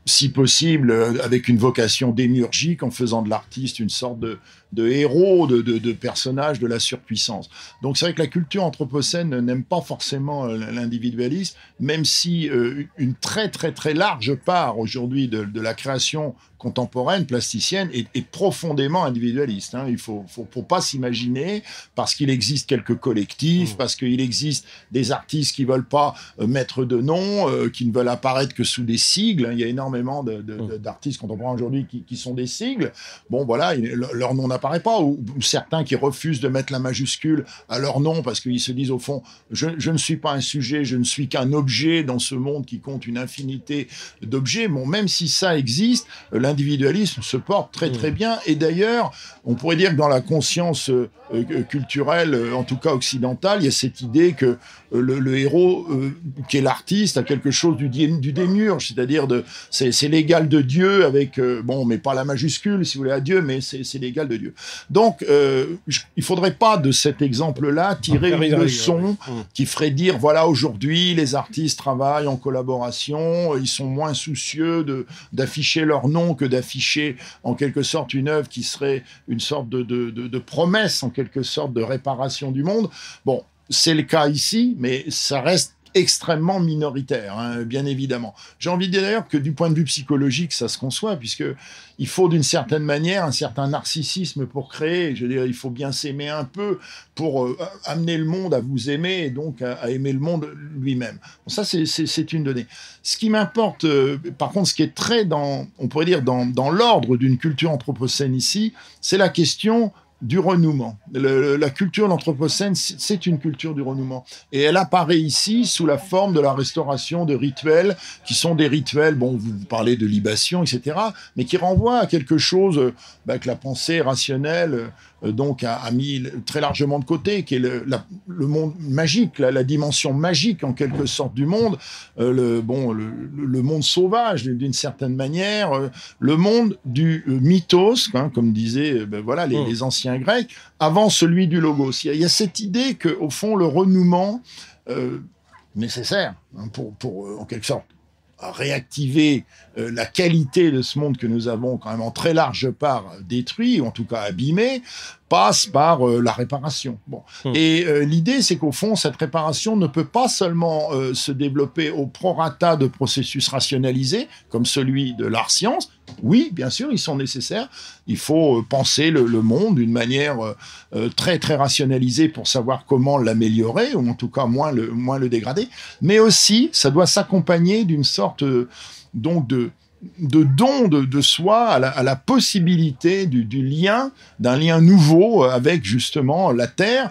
si possible avec une vocation démiurgique, en faisant de l'artiste une sorte de héros, de personnage de la surpuissance. Donc c'est vrai que la culture anthropocène n'aime pas forcément l'individualisme, même si une très très très large part aujourd'hui de la création contemporaine, plasticienne, est profondément individualiste. Il faut pas s'imaginer, parce qu'il existe quelques collectifs, parce qu'il existe des artistes qui veulent pas mettre de nom, qui ne veulent apparaître que sous des sigles. Il y a énormément d'artistes contemporains aujourd'hui qui sont des sigles. Bon, voilà, leur nom n'apparaît pas, ou certains qui refusent de mettre la majuscule à leur nom parce qu'ils se disent au fond, je ne suis pas un sujet, je ne suis qu'un objet dans ce monde qui compte une infinité d'objets. Bon, même si ça existe, l'individualisme se porte très très bien. Et d'ailleurs, on pourrait dire que dans la conscience culturelle, en tout cas occidentale, il y a cette idée que le héros, qui est l'artiste, a quelque chose du démiurge, c'est-à-dire c'est l'égal de Dieu avec, mais pas la majuscule, si vous voulez, à Dieu, mais c'est l'égal de Dieu. lieu. Donc, il faudrait pas de cet exemple-là tirer une leçon qui ferait dire, voilà, aujourd'hui, les artistes travaillent en collaboration, ils sont moins soucieux d'afficher leur nom que d'afficher, en quelque sorte, une œuvre qui serait une sorte de promesse, en quelque sorte, de réparation du monde. Bon, c'est le cas ici, mais ça reste extrêmement minoritaire, hein, bien évidemment. J'ai envie de dire d'ailleurs que du point de vue psychologique, ça se conçoit, puisque il faut d'une certaine manière un certain narcissisme pour créer. Je veux dire, il faut bien s'aimer un peu pour amener le monde à vous aimer et donc à aimer le monde lui-même. Bon, ça, c'est une donnée. Ce qui m'importe, par contre, ce qui est très on pourrait dire dans l'ordre d'une culture anthropocène ici, c'est la question du renouement. La culture de l'anthropocène, c'est une culture du renouement. Et elle apparaît ici sous la forme de la restauration de rituels, qui sont des rituels, bon, vous parlez de libation, etc., mais qui renvoient à quelque chose que la pensée rationnelle donc a mis très largement de côté, qui est le monde magique, la dimension magique en quelque sorte du monde, le monde sauvage d'une certaine manière, le monde du mythos, hein, comme disaient les anciens Grecs, avant celui du logos. Il y a cette idée que au fond le renouement nécessaire hein, pour en quelque sorte réactiver la qualité de ce monde que nous avons quand même en très large part détruit, ou en tout cas abîmé, passe par la réparation. Bon. Et l'idée, c'est qu'au fond, cette réparation ne peut pas seulement se développer au prorata de processus rationalisés, comme celui de l'art-science. Oui, bien sûr, ils sont nécessaires. Il faut penser le monde d'une manière très, très rationalisée pour savoir comment l'améliorer, ou en tout cas moins le dégrader. Mais aussi, ça doit s'accompagner d'une sorte donc de don de soi à la possibilité du lien, d'un lien nouveau avec justement la Terre,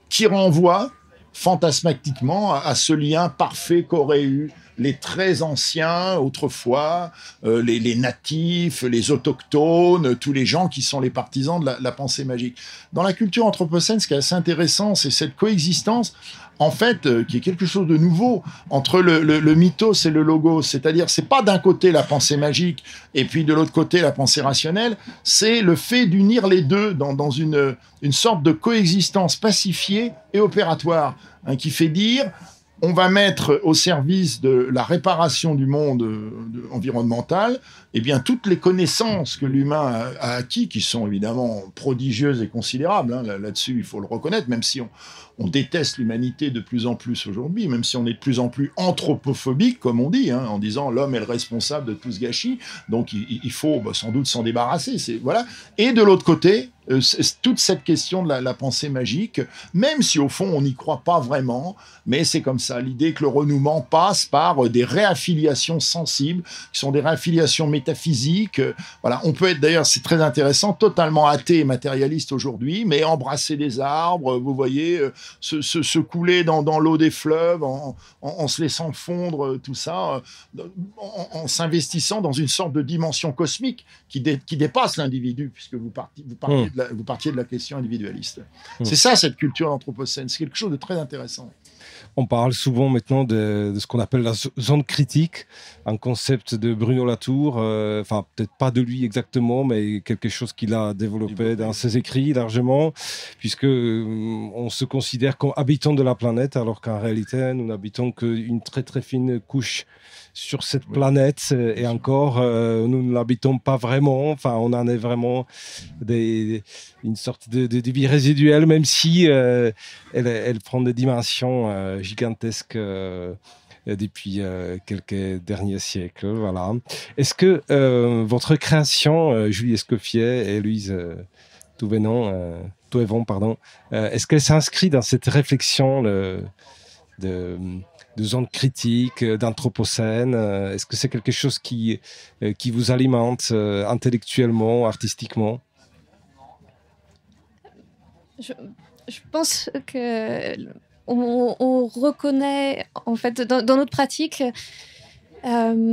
qui renvoie fantasmatiquement à ce lien parfait qu'auraient eu les très anciens autrefois, les natifs, les autochtones, tous les gens qui sont les partisans de la pensée magique. Dans la culture anthropocène, ce qui est assez intéressant, c'est cette coexistence, en fait, qui est quelque chose de nouveau entre le mythos et le logos. C'est-à-dire, c'est pas d'un côté la pensée magique et puis de l'autre côté la pensée rationnelle, c'est le fait d'unir les deux dans une sorte de coexistence pacifiée et opératoire, hein, qui fait dire on va mettre au service de la réparation du monde environnemental toutes les connaissances que l'humain a acquis, qui sont évidemment prodigieuses et considérables. Hein, là-dessus, il faut le reconnaître, même si on déteste l'humanité de plus en plus aujourd'hui, même si on est de plus en plus anthropophobique, comme on dit, hein, en disant l'homme est le responsable de tout ce gâchis, donc il faut sans doute s'en débarrasser. Voilà. Et de l'autre côté, toute cette question de la pensée magique, même si au fond on n'y croit pas vraiment, mais c'est comme ça, l'idée que le renouement passe par des réaffiliations sensibles, qui sont des réaffiliations métaphysiques. Voilà, on peut être d'ailleurs, c'est très intéressant, totalement athée et matérialiste aujourd'hui, mais embrasser des arbres, vous voyez, se couler dans l'eau des fleuves, en se laissant fondre, tout ça, en s'investissant dans une sorte de dimension cosmique qui dépasse l'individu, puisque vous partiez de la question individualiste. C'est ça, cette culture d'anthropocène. C'est quelque chose de très intéressant. On parle souvent maintenant de ce qu'on appelle la zone critique, un concept de Bruno Latour, enfin peut-être pas de lui exactement, mais quelque chose qu'il a développé dans ses écrits largement, puisque on se considère comme habitant de la planète, alors qu'en réalité nous n'habitons qu'une très très fine couche sur cette planète, et encore nous ne l'habitons pas vraiment, enfin on en est vraiment une sorte de vie résiduelle, même si elle prend des dimensions gigantesques depuis quelques derniers siècles. Voilà. Est-ce que votre création, Julie Escoffier et Louise Touévent, est-ce qu'elle s'inscrit dans cette réflexion de zone critique, d'anthropocène? Est-ce que c'est quelque chose qui vous alimente intellectuellement, artistiquement? Je pense que on reconnaît en fait dans notre pratique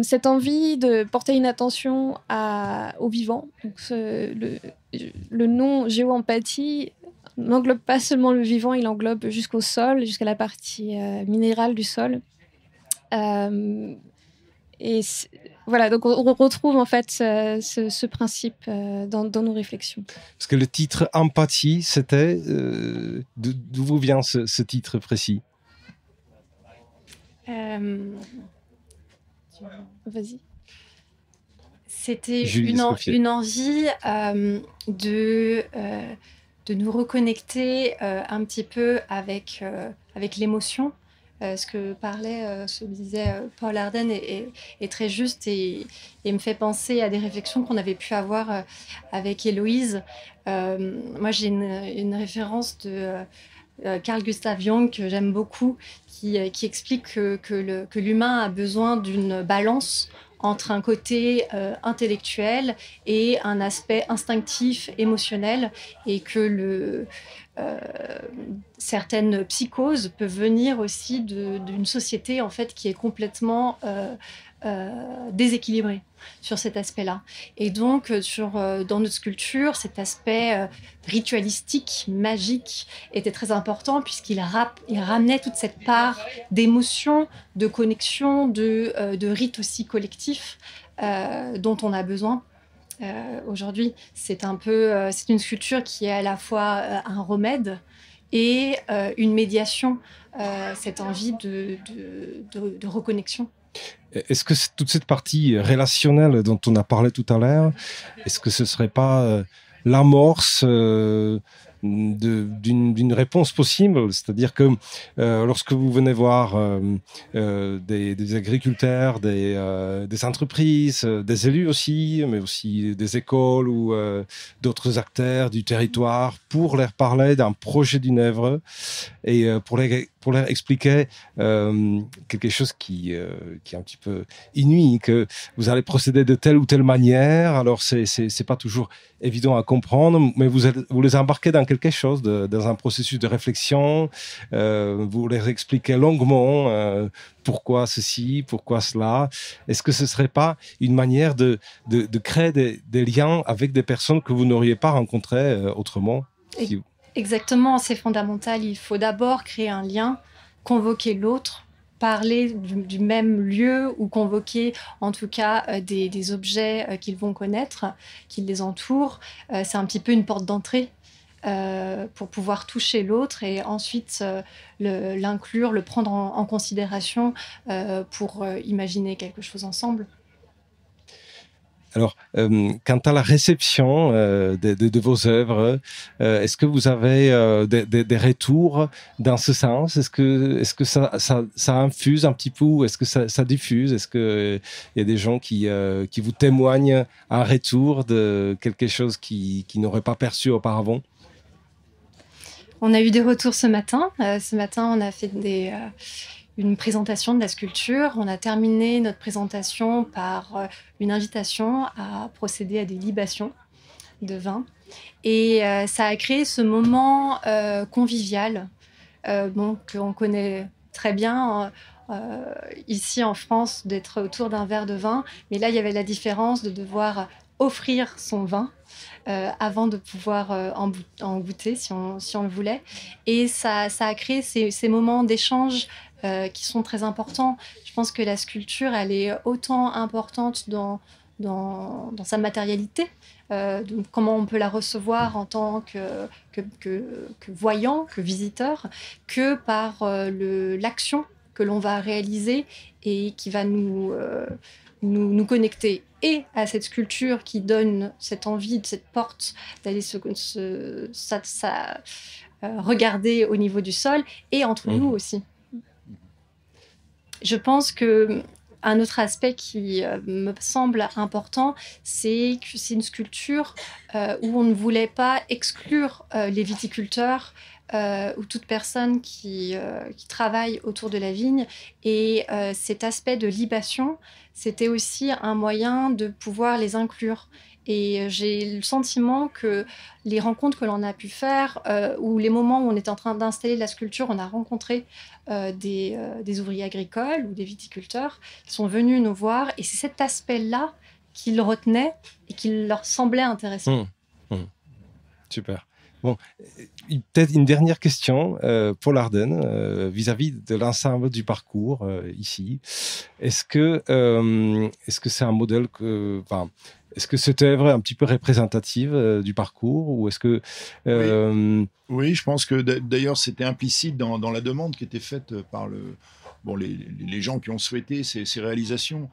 cette envie de porter une attention au vivant. Donc le nom géoempathie n'englobe pas seulement le vivant, il englobe jusqu'au sol, jusqu'à la partie minérale du sol. Et Voilà, donc on retrouve en fait ce principe dans nos réflexions. Parce que le titre Empathie, c'était... d'où vous vient ce titre précis? Vas-y. C'était une envie de nous reconnecter un petit peu avec l'émotion. Ce que disait Paul Arden est très juste et me fait penser à des réflexions qu'on avait pu avoir avec Héloïse. Moi, j'ai une référence de Carl Gustav Jung que j'aime beaucoup, qui explique que l'humain a besoin d'une balance entre un côté intellectuel et un aspect instinctif, émotionnel, et que certaines psychoses peuvent venir aussi d'une société en fait qui est complètement déséquilibrée sur cet aspect-là. Et donc, dans notre sculpture, cet aspect ritualistique, magique, était très important puisqu'il ramenait toute cette part d'émotion, de connexion, de rite aussi collectif dont on a besoin. Aujourd'hui, c'est une sculpture qui est à la fois un remède et une médiation, cette envie de reconnexion. Est-ce que toute cette partie relationnelle dont on a parlé tout à l'heure, est-ce que ce serait pas l'amorce d'une réponse possible? C'est-à-dire que lorsque vous venez voir des agriculteurs, des entreprises, des élus aussi, mais aussi des écoles ou d'autres acteurs du territoire, pour leur parler d'un projet d'une œuvre et pour leur expliquer quelque chose qui est un petit peu inouï, que vous allez procéder de telle ou telle manière. Alors c'est pas toujours évident à comprendre, mais vous les embarquez dans quelque chose, dans un processus de réflexion. Vous leur expliquez longuement pourquoi ceci, pourquoi cela. Est-ce que ce serait pas une manière de créer des liens avec des personnes que vous n'auriez pas rencontrées autrement? Exactement, c'est fondamental. Il faut d'abord créer un lien, convoquer l'autre, parler du même lieu ou convoquer en tout cas des objets qu'ils vont connaître, qui les entourent. C'est un petit peu une porte d'entrée pour pouvoir toucher l'autre et ensuite l'inclure, le prendre en considération pour imaginer quelque chose ensemble. Alors, quant à la réception de vos œuvres, est-ce que vous avez des retours dans ce sens? Est-ce que ça infuse un petit peu? Est-ce que ça diffuse? Est-ce qu'il y a des gens qui vous témoignent un retour de quelque chose qu'ils n'auraient pas perçu auparavant? On a eu des retours ce matin. Ce matin, on a fait une présentation de la sculpture. On a terminé notre présentation par une invitation à procéder à des libations de vin. Et ça a créé ce moment convivial qu'on connaît très bien ici en France, d'être autour d'un verre de vin. Mais là, il y avait la différence de devoir offrir son vin avant de pouvoir en goûter si on le voulait. Et ça a créé ces moments d'échange qui sont très importants. Je pense que la sculpture, elle est autant importante dans sa matérialité, donc comment on peut la recevoir en tant que voyant, que visiteur, que par l'action que l'on va réaliser et qui va nous connecter et à cette sculpture qui donne cette envie, cette porte d'aller regarder au niveau du sol et entre nous aussi. Je pense qu'un autre aspect qui me semble important, c'est que c'est une sculpture où on ne voulait pas exclure les viticulteurs ou toute personne qui travaille autour de la vigne. Et cet aspect de libation, c'était aussi un moyen de pouvoir les inclure. Et j'ai le sentiment que les rencontres que l'on a pu faire, ou les moments où on était en train d'installer la sculpture, on a rencontré des ouvriers agricoles ou des viticulteurs qui sont venus nous voir. Et c'est cet aspect-là qu'ils retenaient et qui leur semblait intéressant. Super. Bon, peut-être une dernière question, Paul Arden, vis-à-vis de l'ensemble du parcours ici. Est-ce que c'est un modèle est-ce que cette œuvre est un petit peu représentative du parcours, ou est-ce que oui, je pense que d'ailleurs c'était implicite dans la demande qui était faite par les gens qui ont souhaité ces réalisations.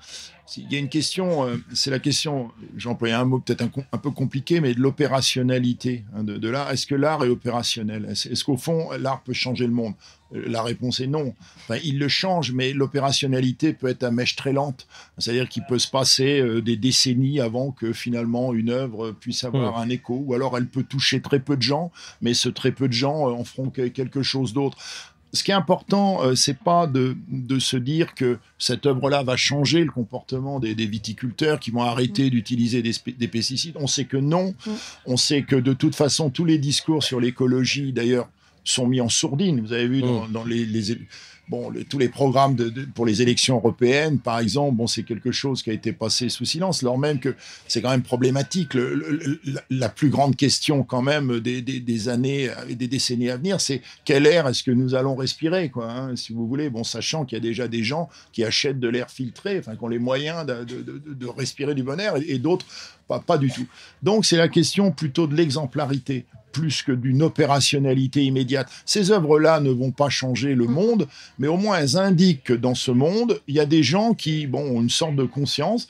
Il y a une question, c'est la question, j'ai employé un mot peut-être un peu compliqué, mais de l'opérationnalité de l'art. Est-ce que l'art est opérationnel ? Est-ce qu'au fond, l'art peut changer le monde ? La réponse est non. Enfin, il le change, mais l'opérationnalité peut être à mèche très lente. C'est-à-dire qu'il peut se passer des décennies avant que finalement une œuvre puisse avoir un écho, ou alors elle peut toucher très peu de gens, mais ce très peu de gens en feront quelque chose d'autre. Ce qui est important, c'est pas de se dire que cette œuvre-là va changer le comportement des viticulteurs qui vont arrêter d'utiliser des pesticides. On sait que non. On sait que de toute façon, tous les discours sur l'écologie, d'ailleurs, sont mis en sourdine. Vous avez vu dans tous les programmes pour les élections européennes, par exemple, c'est quelque chose qui a été passé sous silence, alors même que c'est quand même problématique. La plus grande question quand même des années et des décennies à venir, c'est quel air est-ce que nous allons respirer, si vous voulez, sachant qu'il y a déjà des gens qui achètent de l'air filtré, qui ont les moyens de respirer du bon air, et d'autres pas du tout. Donc c'est la question plutôt de l'exemplarité, plus que d'une opérationnalité immédiate. Ces œuvres-là ne vont pas changer le monde, mais au moins elles indiquent que dans ce monde, il y a des gens qui ont une sorte de conscience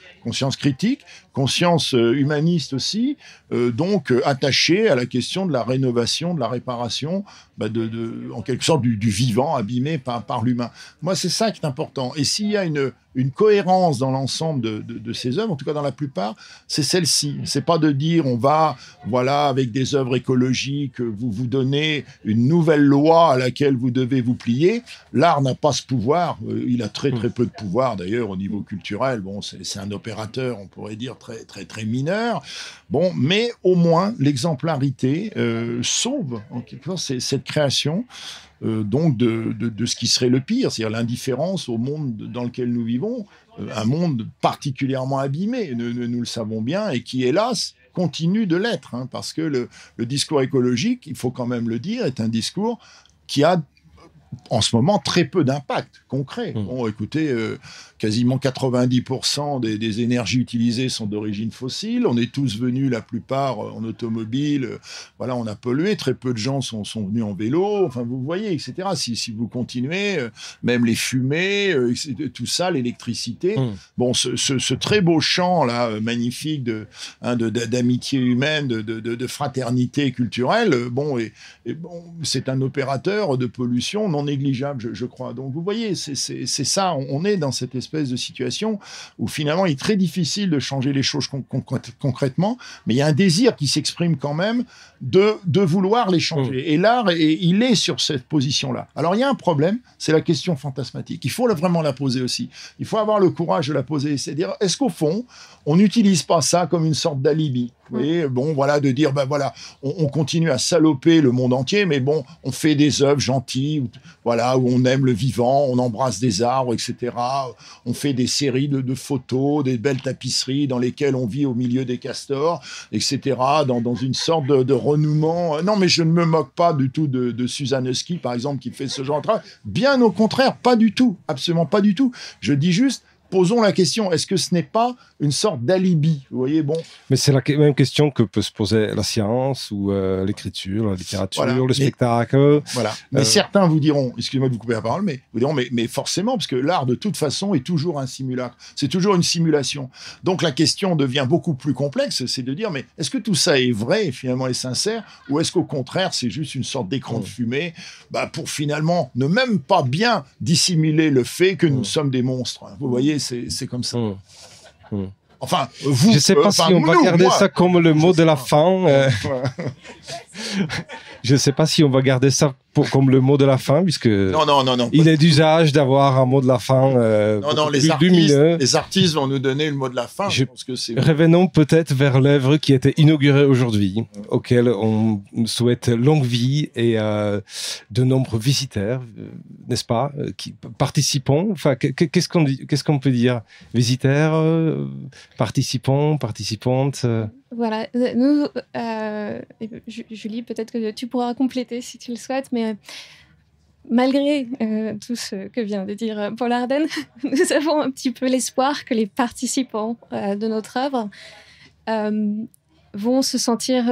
critique, conscience humaniste aussi, donc attachée à la question de la rénovation, de la réparation, en quelque sorte du vivant abîmé par l'humain. Moi, c'est ça qui est important. Et s'il y a une cohérence dans l'ensemble de ces œuvres, en tout cas dans la plupart, c'est celle-ci. C'est pas de dire on va, avec des œuvres écologiques, vous donnez une nouvelle loi à laquelle vous devez vous plier. L'art n'a pas ce pouvoir. Il a très très peu de pouvoir d'ailleurs au niveau culturel. C'est un opérateur, on pourrait dire très très très mineur. Mais au moins l'exemplarité sauve en quelque sorte cette création. Donc de ce qui serait le pire, c'est-à-dire l'indifférence au monde dans lequel nous vivons, un monde particulièrement abîmé, nous le savons bien, et qui, hélas, continue de l'être, parce que le discours écologique, il faut quand même le dire, est un discours qui a en ce moment très peu d'impact concret. Écoutez, quasiment 90% des énergies utilisées sont d'origine fossile. On est tous venus, la plupart, en automobile. On a pollué. Très peu de gens sont venus en vélo. Enfin, vous voyez, etc. Si vous continuez, même les fumées, tout ça, l'électricité. Ce très beau champ là, magnifique d'amitié humaine, de fraternité culturelle. C'est un opérateur de pollution non négligeable, je crois. Donc, vous voyez, c'est ça. On est dans cette espèce de situation où finalement, il est très difficile de changer les choses concrètement, mais il y a un désir qui s'exprime quand même de vouloir les changer. Et l'art, il est sur cette position-là. Alors, il y a un problème, c'est la question fantasmatique. Il faut vraiment la poser aussi. Il faut avoir le courage de la poser. C'est-à-dire, est-ce qu'au fond, on n'utilise pas ça comme une sorte d'alibi ? Vous voyez, de dire, on continue à saloper le monde entier, mais on fait des œuvres gentilles, où on aime le vivant, on embrasse des arbres, etc. On fait des séries de photos, des belles tapisseries dans lesquelles on vit au milieu des castors, etc. Dans une sorte de renouement. Non, mais je ne me moque pas du tout de Suzanne Husky, par exemple, qui fait ce genre de travail. Bien au contraire, pas du tout, absolument pas du tout. Je dis juste, posons la question, est-ce que ce n'est pas une sorte d'alibi ? Vous voyez, Mais c'est la même question que peut se poser la science ou l'écriture, la littérature, le spectacle. Mais certains vous diront, excusez-moi de vous couper la parole, mais vous diront, mais forcément, parce que l'art, de toute façon, est toujours un simulacre. C'est toujours une simulation. Donc la question devient beaucoup plus complexe, c'est de dire, mais est-ce que tout ça est vrai, finalement, et sincère, ou est-ce qu'au contraire, c'est juste une sorte d'écran de fumée, pour finalement ne même pas bien dissimuler le fait que nous sommes des monstres. Vous voyez, c'est comme ça. Enfin, vous... Je ne sais pas si on va garder ça comme le mot de la fin. Je ne sais pas si on va garder ça comme le mot de la fin, puisque non, il est d'usage d'avoir un mot de la fin les artistes vont nous donner le mot de la fin. Je pense que revenons peut-être vers l'œuvre qui a été inaugurée aujourd'hui, auquel on souhaite longue vie et de nombreux visiteurs, n'est-ce pas, participants. Enfin, qu'est-ce qu'on peut dire ? Visiteurs, participants, participantes. Voilà, nous, Julie, peut-être que tu pourras compléter si tu le souhaites, mais malgré tout ce que vient de dire Paul Ardenne, nous avons un petit peu l'espoir que les participants de notre œuvre vont se sentir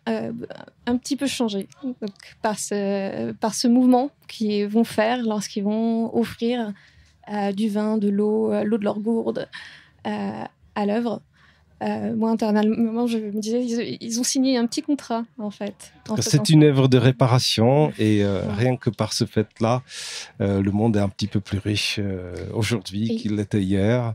un petit peu changés donc, par ce mouvement qu'ils vont faire lorsqu'ils vont offrir du vin, de l'eau de leur gourde à l'œuvre. Moi, intérieurement, je me disais, ils ont signé un petit contrat, en fait. C'est une œuvre de réparation et rien que par ce fait-là, le monde est un petit peu plus riche aujourd'hui qu'il l'était hier.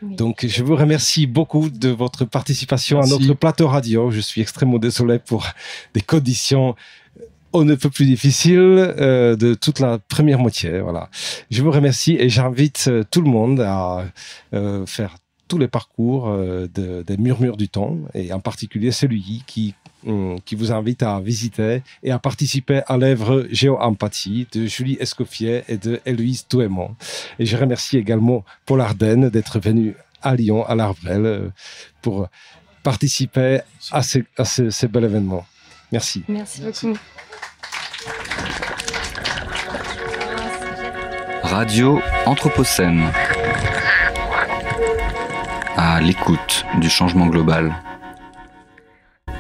Oui. Donc, je vous remercie beaucoup de votre participation à notre plateau radio. Je suis extrêmement désolé pour des conditions on ne peut plus difficile de toute la première moitié. Voilà. Je vous remercie et j'invite tout le monde à faire tous les parcours des Murmures du Temps, et en particulier celui qui vous invite à visiter et à participer à l'œuvre Géo-Empathie de Julie Escoffier et de Héloïse Touémont. Et je remercie également Paul Ardenne d'être venu à Lyon, à l'Arbrel, pour participer à ces bel événement. Merci. Merci beaucoup. Radio Anthropocène. À l'écoute du changement global.